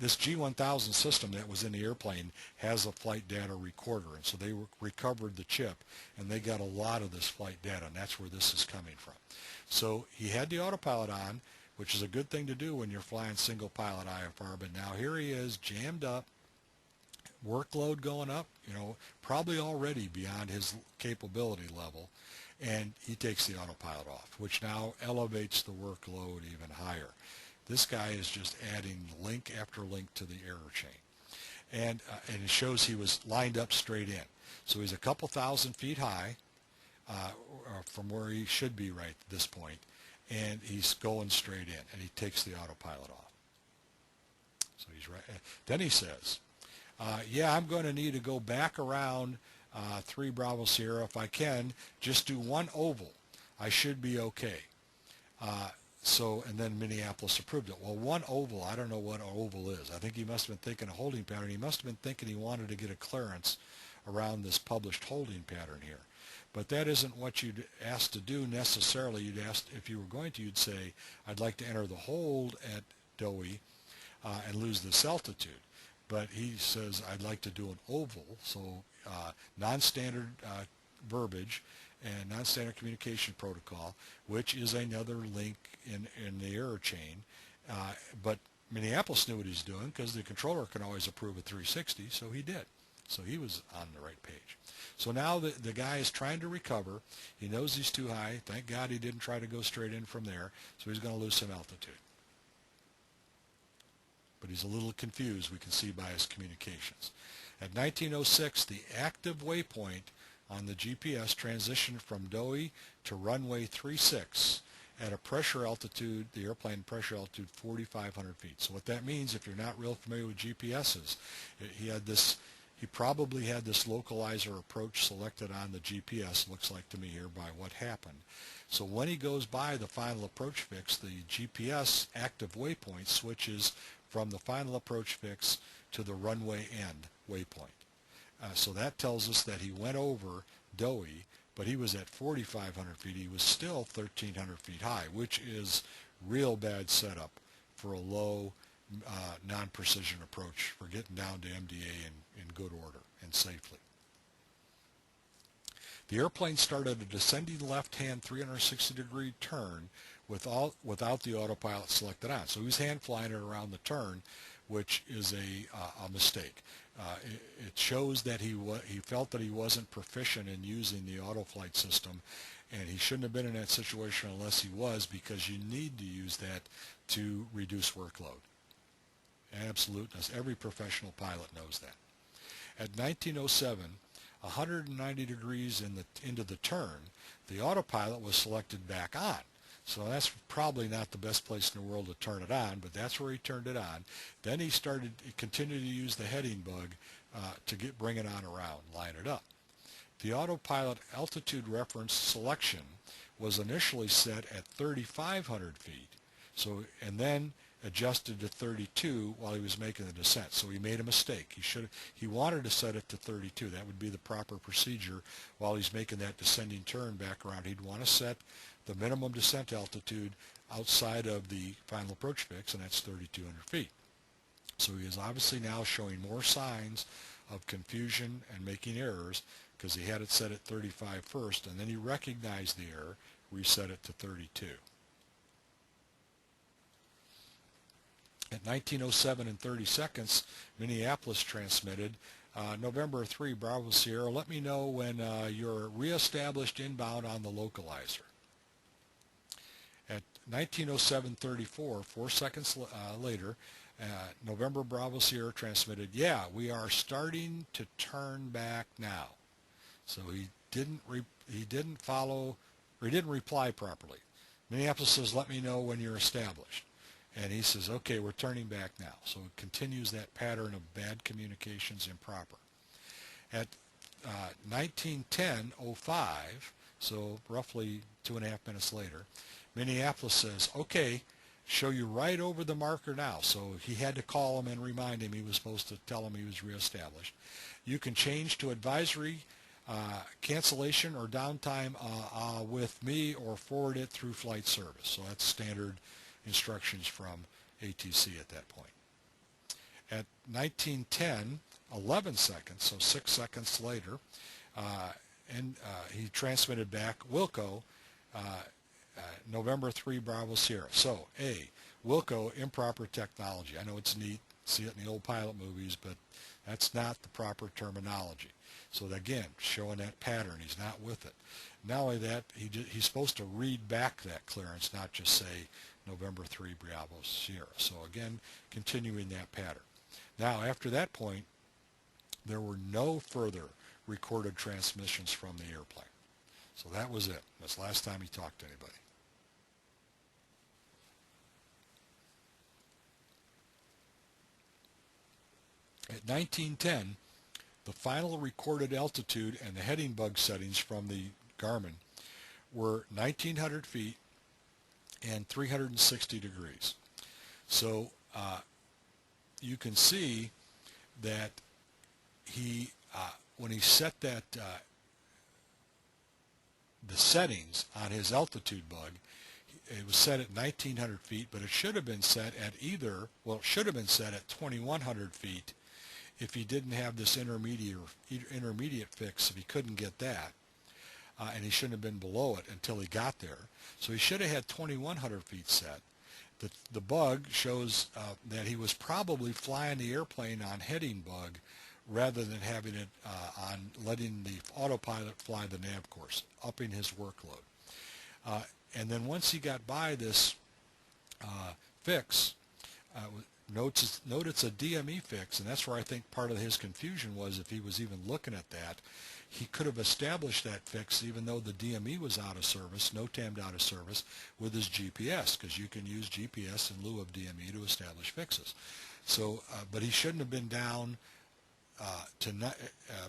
this G1000 system that was in the airplane has a flight data recorder, and so they recovered the chip, and they got a lot of this flight data, and that's where this is coming from. So he had the autopilot on, which is a good thing to do when you're flying single pilot IFR, but now here he is jammed up, workload going up, probably already beyond his capability level, and he takes the autopilot off, which now elevates the workload even higher. This guy is just adding link after link to the error chain. And it shows he was lined up straight in. So he's a couple thousand feet high from where he should be right at this point, and he's going straight in, and he takes the autopilot off. So he's right. Then he says, yeah, I'm going to need to go back around 3 Bravo Sierra. If I can, just do one oval. I should be okay. And then Minneapolis approved it. Well, one oval, I don't know what an oval is. I think he must have been thinking a holding pattern. He must have been thinking he wanted to get a clearance around this published holding pattern here. But that isn't what you'd ask to do necessarily. You'd ask, if you were going to, you'd say, I'd like to enter the hold at Dewey and lose this altitude. But he says, I'd like to do an oval, so non-standard verbiage and non-standard communication protocol, which is another link in the error chain. But Minneapolis knew what he's doing because the controller can always approve a 360, so he did. So he was on the right page. So now the guy is trying to recover. He knows he's too high. Thank God he didn't try to go straight in from there, so he's going to lose some altitude. But he's a little confused, we can see by his communications. At 1906, the active waypoint on the GPS transitioned from Dewey to runway 36 at a pressure altitude, the airplane pressure altitude 4,500 feet. So what that means, if you're not real familiar with GPSs, he probably had this localizer approach selected on the GPS, looks like to me here, by what happened. So when he goes by the final approach fix, the GPS active waypoint switches from the final approach fix to the runway end waypoint. So that tells us that he went over Dewey, but he was at 4,500 feet. He was still 1,300 feet high, which is real bad setup for a low non-precision approach for getting down to MDA in good order and safely. The airplane started a descending left-hand 360-degree turn without the autopilot selected on. So he was hand flying it around the turn, which is a mistake. It shows that he felt that he wasn't proficient in using the auto flight system, and he shouldn't have been in that situation unless he was, because you need to use that to reduce workload. Absoluteness. Every professional pilot knows that. At 1907, 190 degrees into the turn, the autopilot was selected back on. So that's probably not the best place in the world to turn it on, but that's where he turned it on. Then he continued to use the heading bug to bring it on around, line it up. The autopilot altitude reference selection was initially set at 3,500 feet. So, and then adjusted to 32 while he was making the descent. So he made a mistake. He wanted to set it to 32. That would be the proper procedure while he's making that descending turn back around. He'd want to set the minimum descent altitude outside of the final approach fix, and that's 3,200 feet. So he is obviously now showing more signs of confusion and making errors because he had it set at 35 first, and then he recognized the error, reset it to 32. At 19:07 and 30 seconds, Minneapolis transmitted, November 3, Bravo Sierra, let me know when you're reestablished inbound on the localizer. At 19:07:34, 4 seconds later, November Bravo Sierra transmitted, yeah, we are starting to turn back now. So he didn't reply properly. Minneapolis says, let me know when you're established. And he says, okay, we're turning back now. So it continues that pattern of bad communications, improper. At 19:10:05, so roughly 2.5 minutes later, Minneapolis says, okay, show you right over the marker now. So he had to call him and remind him he was supposed to tell him he was reestablished. You can change to advisory, cancellation or downtime with me, or forward it through flight service. So that's standard instructions from ATC at that point. At 19:10, 11 seconds, so 6 seconds later, he transmitted back, Wilco, November 3, Bravo Sierra. So, A, Wilco, improper technology. I know it's neat, see it in the old pilot movies, but that's not the proper terminology. So again, showing that pattern, he's not with it. Not only that, he's supposed to read back that clearance, not just say November 3, Bravo Sierra. So again, continuing that pattern. Now, after that point, there were no further recorded transmissions from the airplane. So that was it. That's the last time he talked to anybody. At 19:10, the final recorded altitude and the heading bug settings from the Garmin were 1,900 feet and 360 degrees. So you can see that he, when he set that the settings on his altitude bug, it was set at 1,900 feet, but it should have been set at it should have been set at 2,100 feet if he didn't have this intermediate fix, if he couldn't get that. And he shouldn't have been below it until he got there. So he should have had 2,100 feet set. The bug shows that he was probably flying the airplane on heading bug rather than having it on letting the autopilot fly the nav course, upping his workload. And then once he got by this fix, note it's a DME fix, and that's where I think part of his confusion was. If he was even looking at that, he could have established that fix even though the DME was out of service, NOTAM'd out of service, with his GPS, because you can use GPS in lieu of DME to establish fixes. So, but he shouldn't have been down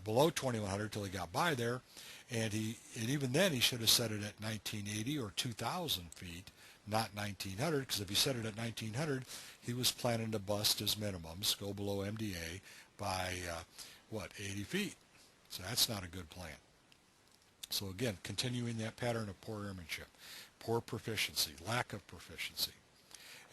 below 2,100 till he got by there, and even then he should have set it at 1,980 or 2,000 feet, not 1,900, because if he set it at 1,900, he was planning to bust his minimums, go below MDA by 80 feet. So that's not a good plan. So again, continuing that pattern of poor airmanship, poor proficiency, lack of proficiency.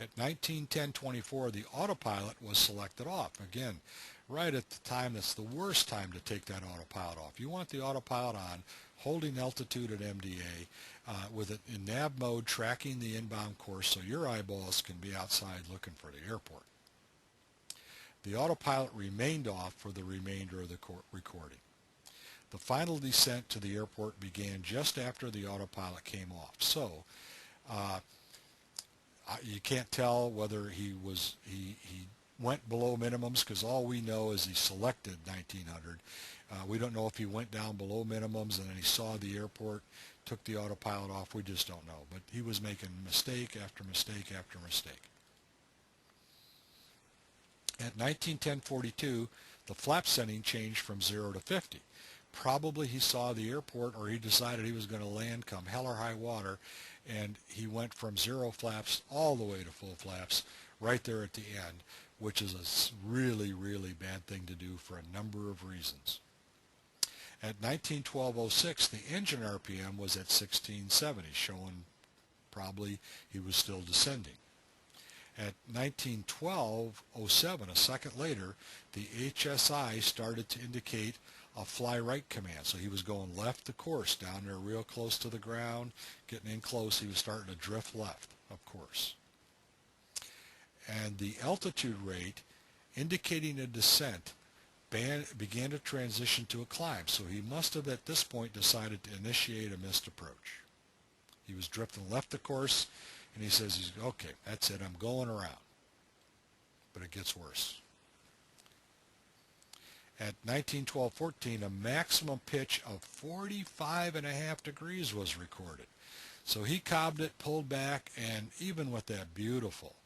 At 19:10:24, the autopilot was selected off. Again, right at the time that's the worst time to take that autopilot off. You want the autopilot on, holding altitude at MDA, with it in nav mode, tracking the inbound course so your eyeballs can be outside looking for the airport. The autopilot remained off for the remainder of the recording. The final descent to the airport began just after the autopilot came off. So you can't tell whether he went below minimums, because all we know is he selected 1,900. We don't know if he went down below minimums and then he saw the airport, took the autopilot off. We just don't know. But he was making mistake after mistake after mistake. At 19:10:42, the flap setting changed from 0 to 50. Probably he saw the airport, or he decided he was going to land come hell or high water, and he went from 0 flaps all the way to full flaps right there at the end, which is a really, really bad thing to do for a number of reasons. At 1912.06, the engine RPM was at 1670, showing probably he was still descending. At 1912.07, a second later, the HSI started to indicate a fly right command. So he was going left the course, down there real close to the ground, getting in close. He was starting to drift left, of course. And the altitude rate indicating a descent began to transition to a climb. So he must have at this point decided to initiate a missed approach. He was drifting left the course, and he says, okay, that's it, I'm going around. But it gets worse. At 1912.14, a maximum pitch of 45.5 degrees was recorded. So he cobbed it, pulled back, and even with that beautiful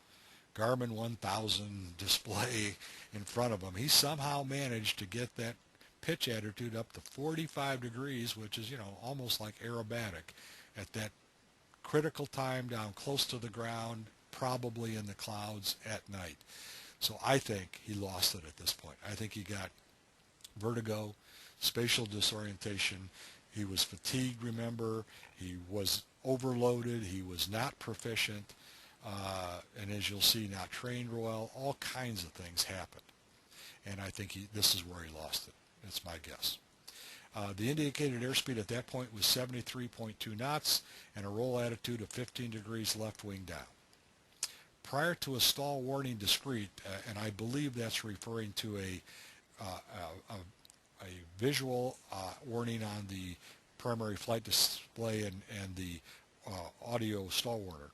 Garmin 1000 display in front of him, he somehow managed to get that pitch attitude up to 45 degrees, which is, almost like aerobatic at that critical time down close to the ground, probably in the clouds at night. So I think he lost it at this point. I think he got vertigo, spatial disorientation. He was fatigued, remember. He was overloaded. He was not proficient. And as you'll see, not trained well. All kinds of things happened. And I think this is where he lost it. That's my guess. The indicated airspeed at that point was 73.2 knots and a roll attitude of 15 degrees left wing down. Prior to a stall warning discrete, and I believe that's referring to a visual warning on the primary flight display and the audio stall warner.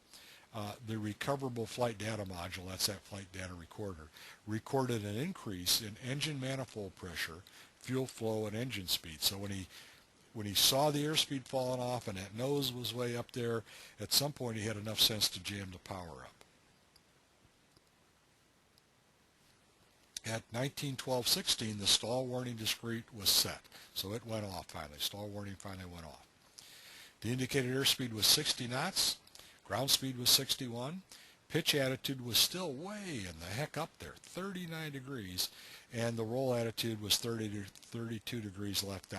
The recoverable flight data module, that's that flight data recorder, recorded an increase in engine manifold pressure, fuel flow, and engine speed. So when he saw the airspeed falling off and that nose was way up there, at some point he had enough sense to jam the power up. At 1912.16, the stall warning discrete was set. So it went off finally. Stall warning finally went off. The indicated airspeed was 60 knots. Ground speed was 61. Pitch attitude was still way in the heck up there, 39 degrees. And the roll attitude was 30 to 32 degrees left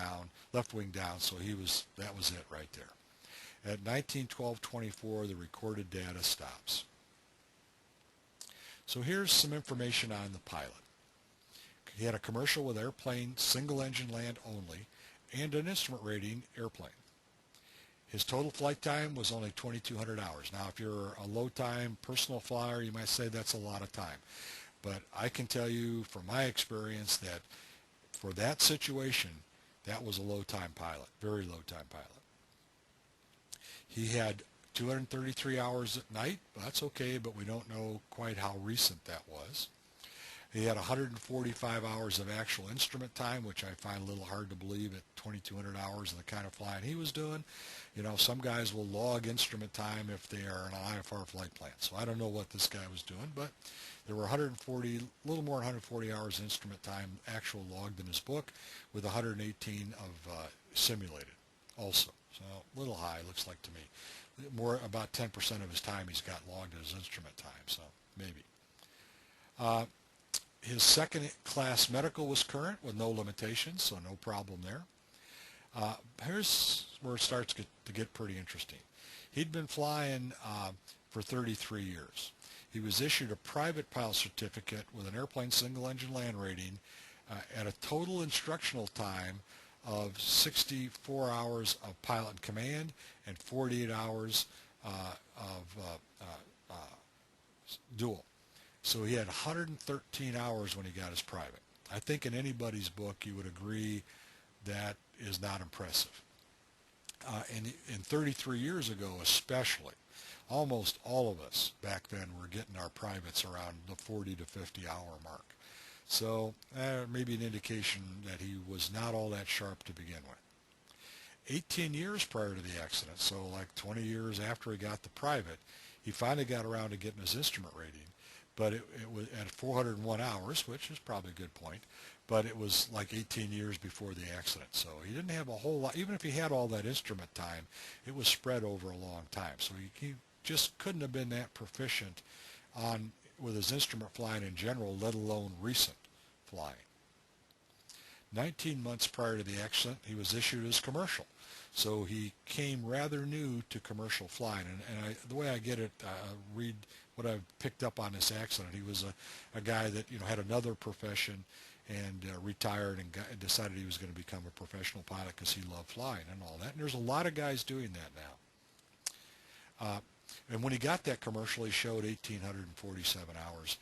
wing down. So that was it right there. At 1912.24, the recorded data stops. So here's some information on the pilot. He had a commercial with airplane, single engine land only, and an instrument rating airplane. His total flight time was only 2,200 hours. Now, if you're a low-time personal flyer, you might say that's a lot of time. But I can tell you from my experience that for that situation, that was a low-time pilot, very low-time pilot. He had 233 hours at night. That's okay, but we don't know quite how recent that was. He had 145 hours of actual instrument time, which I find a little hard to believe at 2,200 hours and the kind of flying he was doing. Some guys will log instrument time if they are in an IFR flight plan. So I don't know what this guy was doing, but there were a little more than 140 hours of instrument time actual logged in his book, with 118 of simulated also. So a little high, looks like to me. About 10% of his time he's got logged as instrument time, so maybe. His second class medical was current with no limitations, so no problem there. Here's where it starts to get pretty interesting. He'd been flying for 33 years. He was issued a private pilot certificate with an airplane single engine land rating at a total instructional time of 64 hours of pilot and command and 48 hours of dual. So he had 113 hours when he got his private. I think in anybody's book you would agree that is not impressive. And 33 years ago especially, almost all of us back then were getting our privates around the 40 to 50 hour mark. So maybe an indication that he was not all that sharp to begin with. 18 years prior to the accident, so like 20 years after he got the private, he finally got around to getting his instrument rating. but it was at 401 hours, which is probably a good point, but it was like 18 years before the accident. So he didn't have a whole lot. Even if he had all that instrument time, it was spread over a long time. So he just couldn't have been that proficient on with his instrument flying in general, let alone recent flying. 19 months prior to the accident, he was issued his commercial. So he came rather new to commercial flying. And the way I get it, read what I've picked up on this accident, he was a guy that had another profession and retired and decided he was going to become a professional pilot because he loved flying and all that. And there's a lot of guys doing that now. And when he got that commercial, he showed 1,847 hours,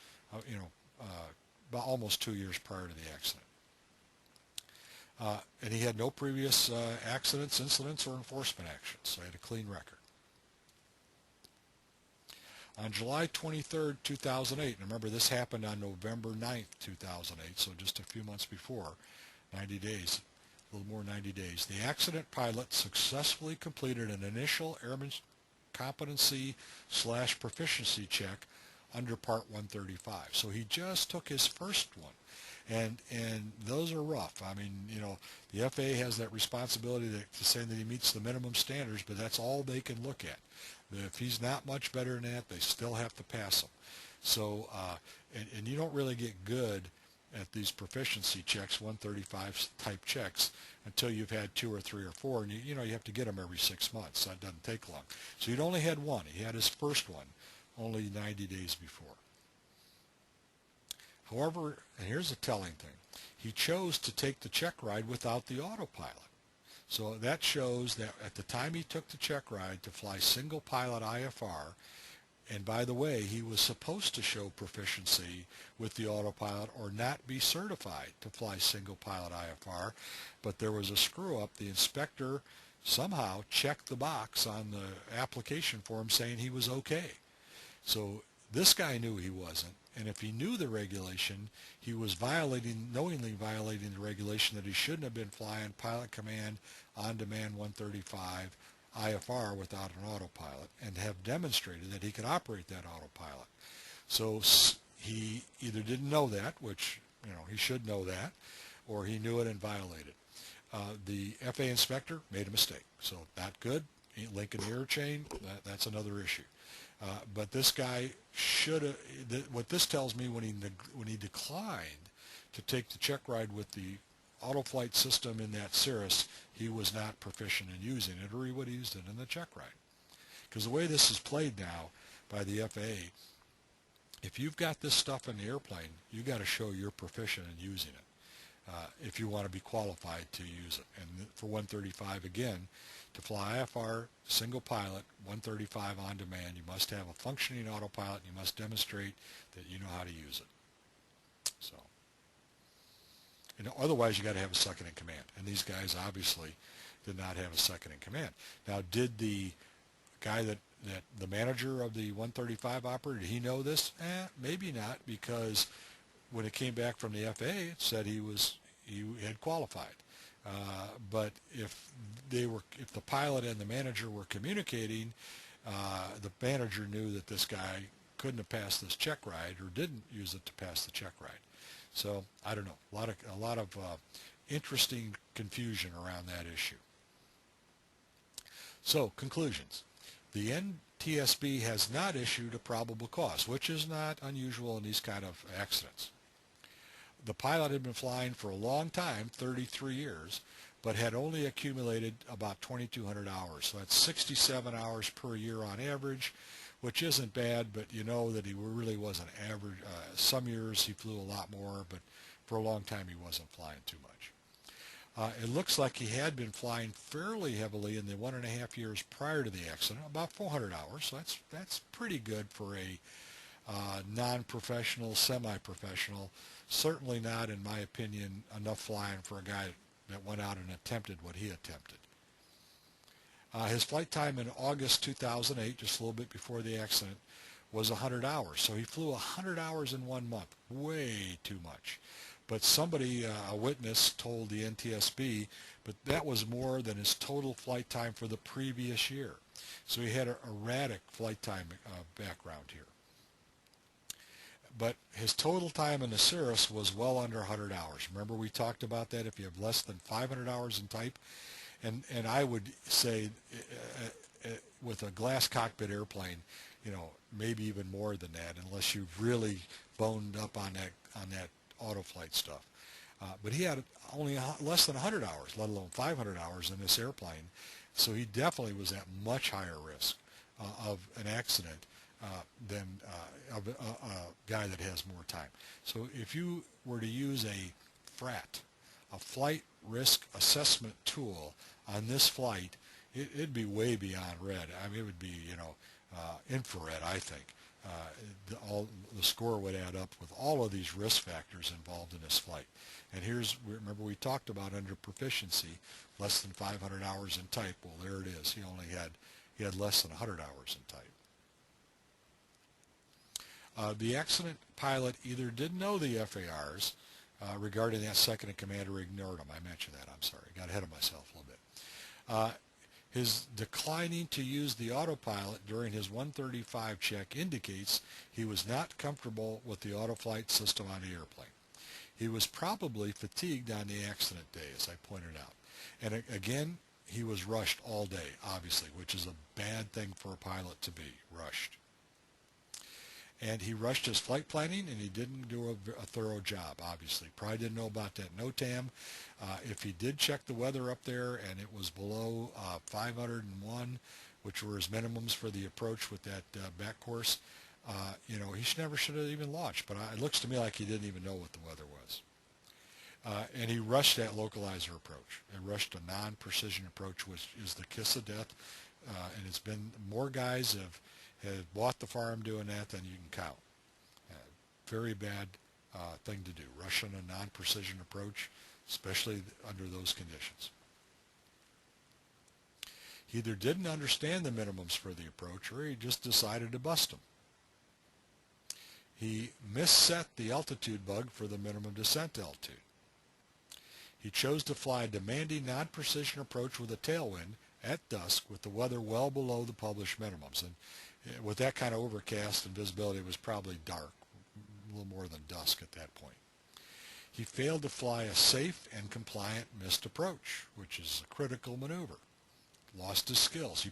about almost 2 years prior to the accident. And he had no previous accidents, incidents, or enforcement actions, so he had a clean record. On July 23rd, 2008, and remember this happened on November 9th, 2008, so just a few months before, 90 days, a little more 90 days, the accident pilot successfully completed an initial airman competency/proficiency check under Part 135. So he just took his first one. And those are rough. I mean, the FAA has that responsibility to say that he meets the minimum standards, but that's all they can look at. If he's not much better than that, they still have to pass him. So, and you don't really get good at these proficiency checks, 135 type checks, until you've had 2 or 3 or 4, and you have to get them every 6 months. That doesn't take long. So he'd only had one. He had his first one only 90 days before. However, and here's a telling thing, he chose to take the check ride without the autopilot. So that shows that at the time he took the check ride to fly single pilot IFR, and by the way, he was supposed to show proficiency with the autopilot or not be certified to fly single pilot IFR, but there was a screw up. The inspector somehow checked the box on the application form saying he was okay. So this guy knew he wasn't. And if he knew the regulation, he was knowingly violating the regulation that he shouldn't have been flying Pilot Command On-Demand 135 IFR without an autopilot, and have demonstrated that he could operate that autopilot. So he either didn't know that, which he should know that, or he knew it and violated. The FAA inspector made a mistake, so not good. Link in the air chain, that's another issue. But this guy should have. What this tells me, when he declined to take the check ride with the auto flight system in that Cirrus, he was not proficient in using it, or he would have used it in the check ride. Because the way this is played now by the FAA, if you've got this stuff in the airplane, you've got to show you're proficient in using it if you want to be qualified to use it. And for 135, again, to fly IFR, single pilot, 135 on demand, you must have a functioning autopilot, and you must demonstrate that you know how to use it. So, otherwise you got to have a second in command. And these guys obviously did not have a second in command. Now, did the guy that the manager of the 135 operator, did he know this? Maybe not, because when it came back from the FAA, it said he had qualified. But if the pilot and the manager were communicating, the manager knew that this guy couldn't have passed this check ride, or didn't use it to pass the check ride. So I don't know, a lot of interesting confusion around that issue. So conclusions: the NTSB has not issued a probable cause, which is not unusual in these kind of accidents. The pilot had been flying for a long time, 33 years, but had only accumulated about 2,200 hours. So that's 67 hours per year on average, which isn't bad, but you know that he really wasn't average. Some years he flew a lot more, but for a long time he wasn't flying too much. It looks like he had been flying fairly heavily in the 1.5 years prior to the accident, about 400 hours. So that's pretty good for a non-professional, semi-professional. Certainly not, in my opinion, enough flying for a guy that went out and attempted what he attempted. His flight time in August 2008, just a little bit before the accident, was 100 hours. So he flew 100 hours in 1 month. Way too much. But somebody, a witness, told the NTSB, but that was more than his total flight time for the previous year. So he had an erratic flight time background here. but his total time in the Cirrus was well under 100 hours. Remember we talked about that if you have less than 500 hours in type? And I would say with a glass cockpit airplane, maybe even more than that, unless you've really boned up on that auto flight stuff. But he had only less than 100 hours, let alone 500 hours in this airplane, so he definitely was at much higher risk of an accident than a guy that has more time. So if you were to use a FRAT, a flight risk assessment tool on this flight, it'd be way beyond red. I mean, it would be, infrared, I think. The score would add up with all of these risk factors involved in this flight. And remember we talked about under proficiency, less than 500 hours in type. Well, there it is. He had less than 100 hours in type. The accident pilot either didn't know the FARs regarding that second in command or ignored them. I mentioned that. I'm sorry. Got ahead of myself a little bit. His declining to use the autopilot during his 135 check indicates he was not comfortable with the autoflight system on the airplane. He was probably fatigued on the accident day, as I pointed out. And again, he was rushed all day, obviously, which is a bad thing for a pilot to be, rushed. And he rushed his flight planning, and he didn't do a thorough job, obviously. Probably didn't know about that NOTAM. If he did check the weather up there and it was below 501, which were his minimums for the approach with that back course, he never should have even launched. But it looks to me like he didn't even know what the weather was. And he rushed that localizer approach. He rushed a non-precision approach, which is the kiss of death. And it's been more guys have bought the farm doing that than you can count. Very bad thing to do, rushing a non-precision approach, especially under those conditions. He either didn't understand the minimums for the approach or he just decided to bust them. He misset the altitude bug for the minimum descent altitude. He chose to fly a demanding non-precision approach with a tailwind at dusk with the weather well below the published minimums. And with that kind of overcast and visibility, it was probably dark, a little more than dusk at that point. He failed to fly a safe and compliant missed approach, which is a critical maneuver. Lost his skills.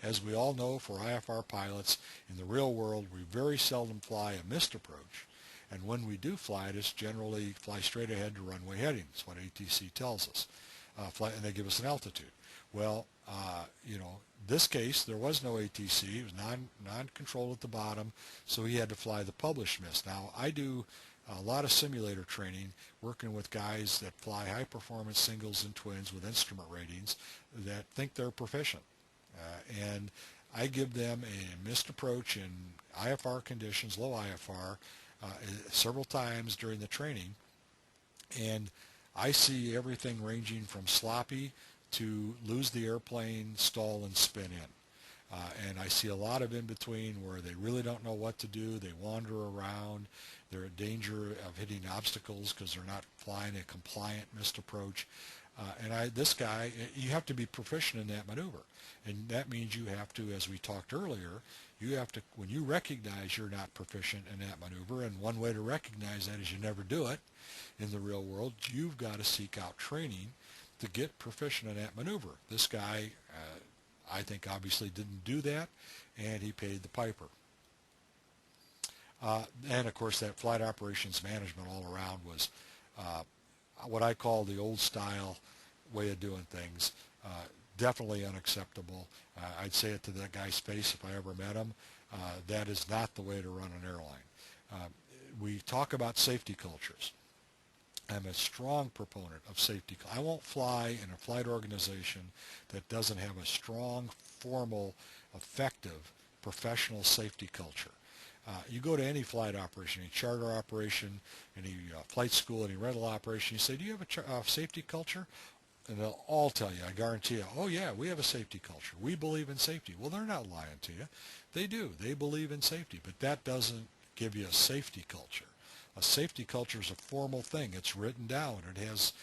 As we all know, for IFR pilots, in the real world, we very seldom fly a missed approach. And when we do fly it, it's generally fly straight ahead to runway heading. That's what ATC tells us. And they give us an altitude. Well, this case, there was no ATC. It was non-controlled at the bottom, so he had to fly the published miss. Now, I do a lot of simulator training working with guys that fly high-performance singles and twins with instrument ratings that think they're proficient. And I give them a missed approach in IFR conditions, low IFR, several times during the training, and I see everything ranging from sloppy to lose the airplane, stall, and spin in. And I see a lot of in between where they really don't know what to do. They wander around. They're in danger of hitting obstacles because they're not flying a compliant missed approach. This guy, you have to be proficient in that maneuver. And that means you have to, as we talked earlier, you have to, when you recognize you're not proficient in that maneuver, and one way to recognize that is you never do it in the real world, you've got to seek out training to get proficient in that maneuver. This guy, I think, obviously didn't do that, and he paid the piper. And, of course, that flight operations management all around was what I call the old-style way of doing things. Definitely unacceptable. I'd say it to that guy's face if I ever met him. That is not the way to run an airline. We talk about safety cultures. I'm a strong proponent of safety. I won't fly in a flight organization that doesn't have a strong, formal, effective, professional safety culture. You go to any flight operation, any charter operation, any flight school, any rental operation, you say, do you have a safety culture? And they'll all tell you, I guarantee you, oh yeah, we have a safety culture. We believe in safety. Well, they're not lying to you. They do. They believe in safety, but that doesn't give you a safety culture. A safety culture is a formal thing. It's written down. It has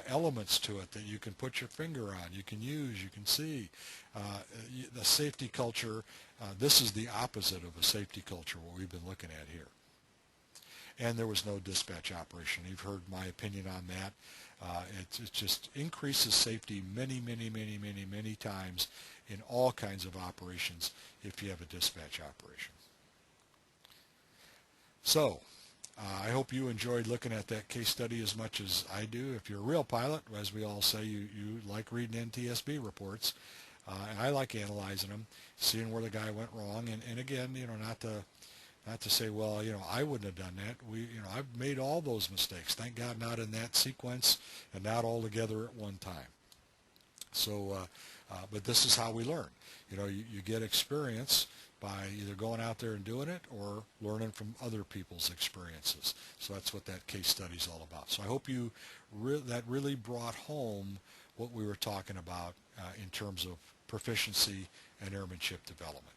elements to it that you can put your finger on, you can use, you can see. The safety culture, this is the opposite of a safety culture, what we've been looking at here. and there was no dispatch operation. You've heard my opinion on that. It just increases safety many, many, many, many, many times in all kinds of operations if you have a dispatch operation. So, I hope you enjoyed looking at that case study as much as I do. If you're a real pilot, as we all say, you like reading NTSB reports, and I like analyzing them, seeing where the guy went wrong, and again, not to say, well, I wouldn't have done that. I've made all those mistakes. Thank God not in that sequence and not all together at one time. So, but this is how we learn. You get experience by either going out there and doing it or learning from other people's experiences. So that's what that case study is all about. So I hope that really brought home what we were talking about in terms of proficiency and airmanship development.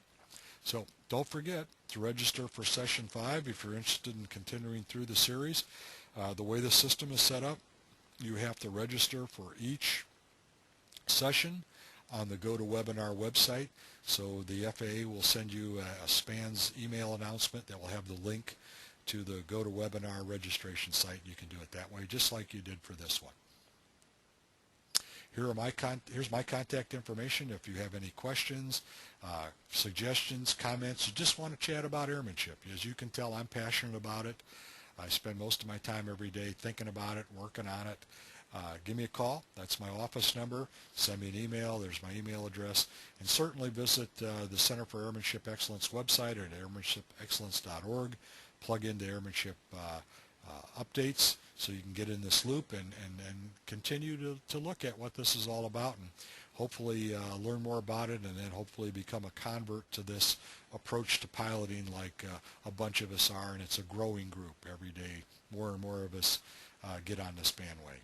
So don't forget to register for Session 5 if you're interested in continuing through the series. The way the system is set up, you have to register for each session on the GoToWebinar website. So the FAA will send you a SPANS email announcement that will have the link to the GoToWebinar registration site. You can do it that way, just like you did for this one. Here's my contact information. If you have any questions, suggestions, comments, you just want to chat about airmanship. As you can tell, I'm passionate about it. I spend most of my time every day thinking about it, working on it. Give me a call. That's my office number. Send me an email. There's my email address. And certainly visit the Center for Airmanship Excellence website at airmanshipexcellence.org. Plug into airmanship updates so you can get in this loop and continue to look at what this is all about and hopefully learn more about it, and then hopefully become a convert to this approach to piloting like a bunch of us are, and it's a growing group every day. More and more of us get on this bandwagon.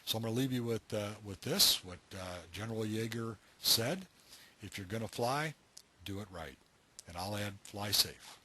So I'm going to leave you with this, what General Yeager said: if you're going to fly, do it right. And I'll add, fly safe.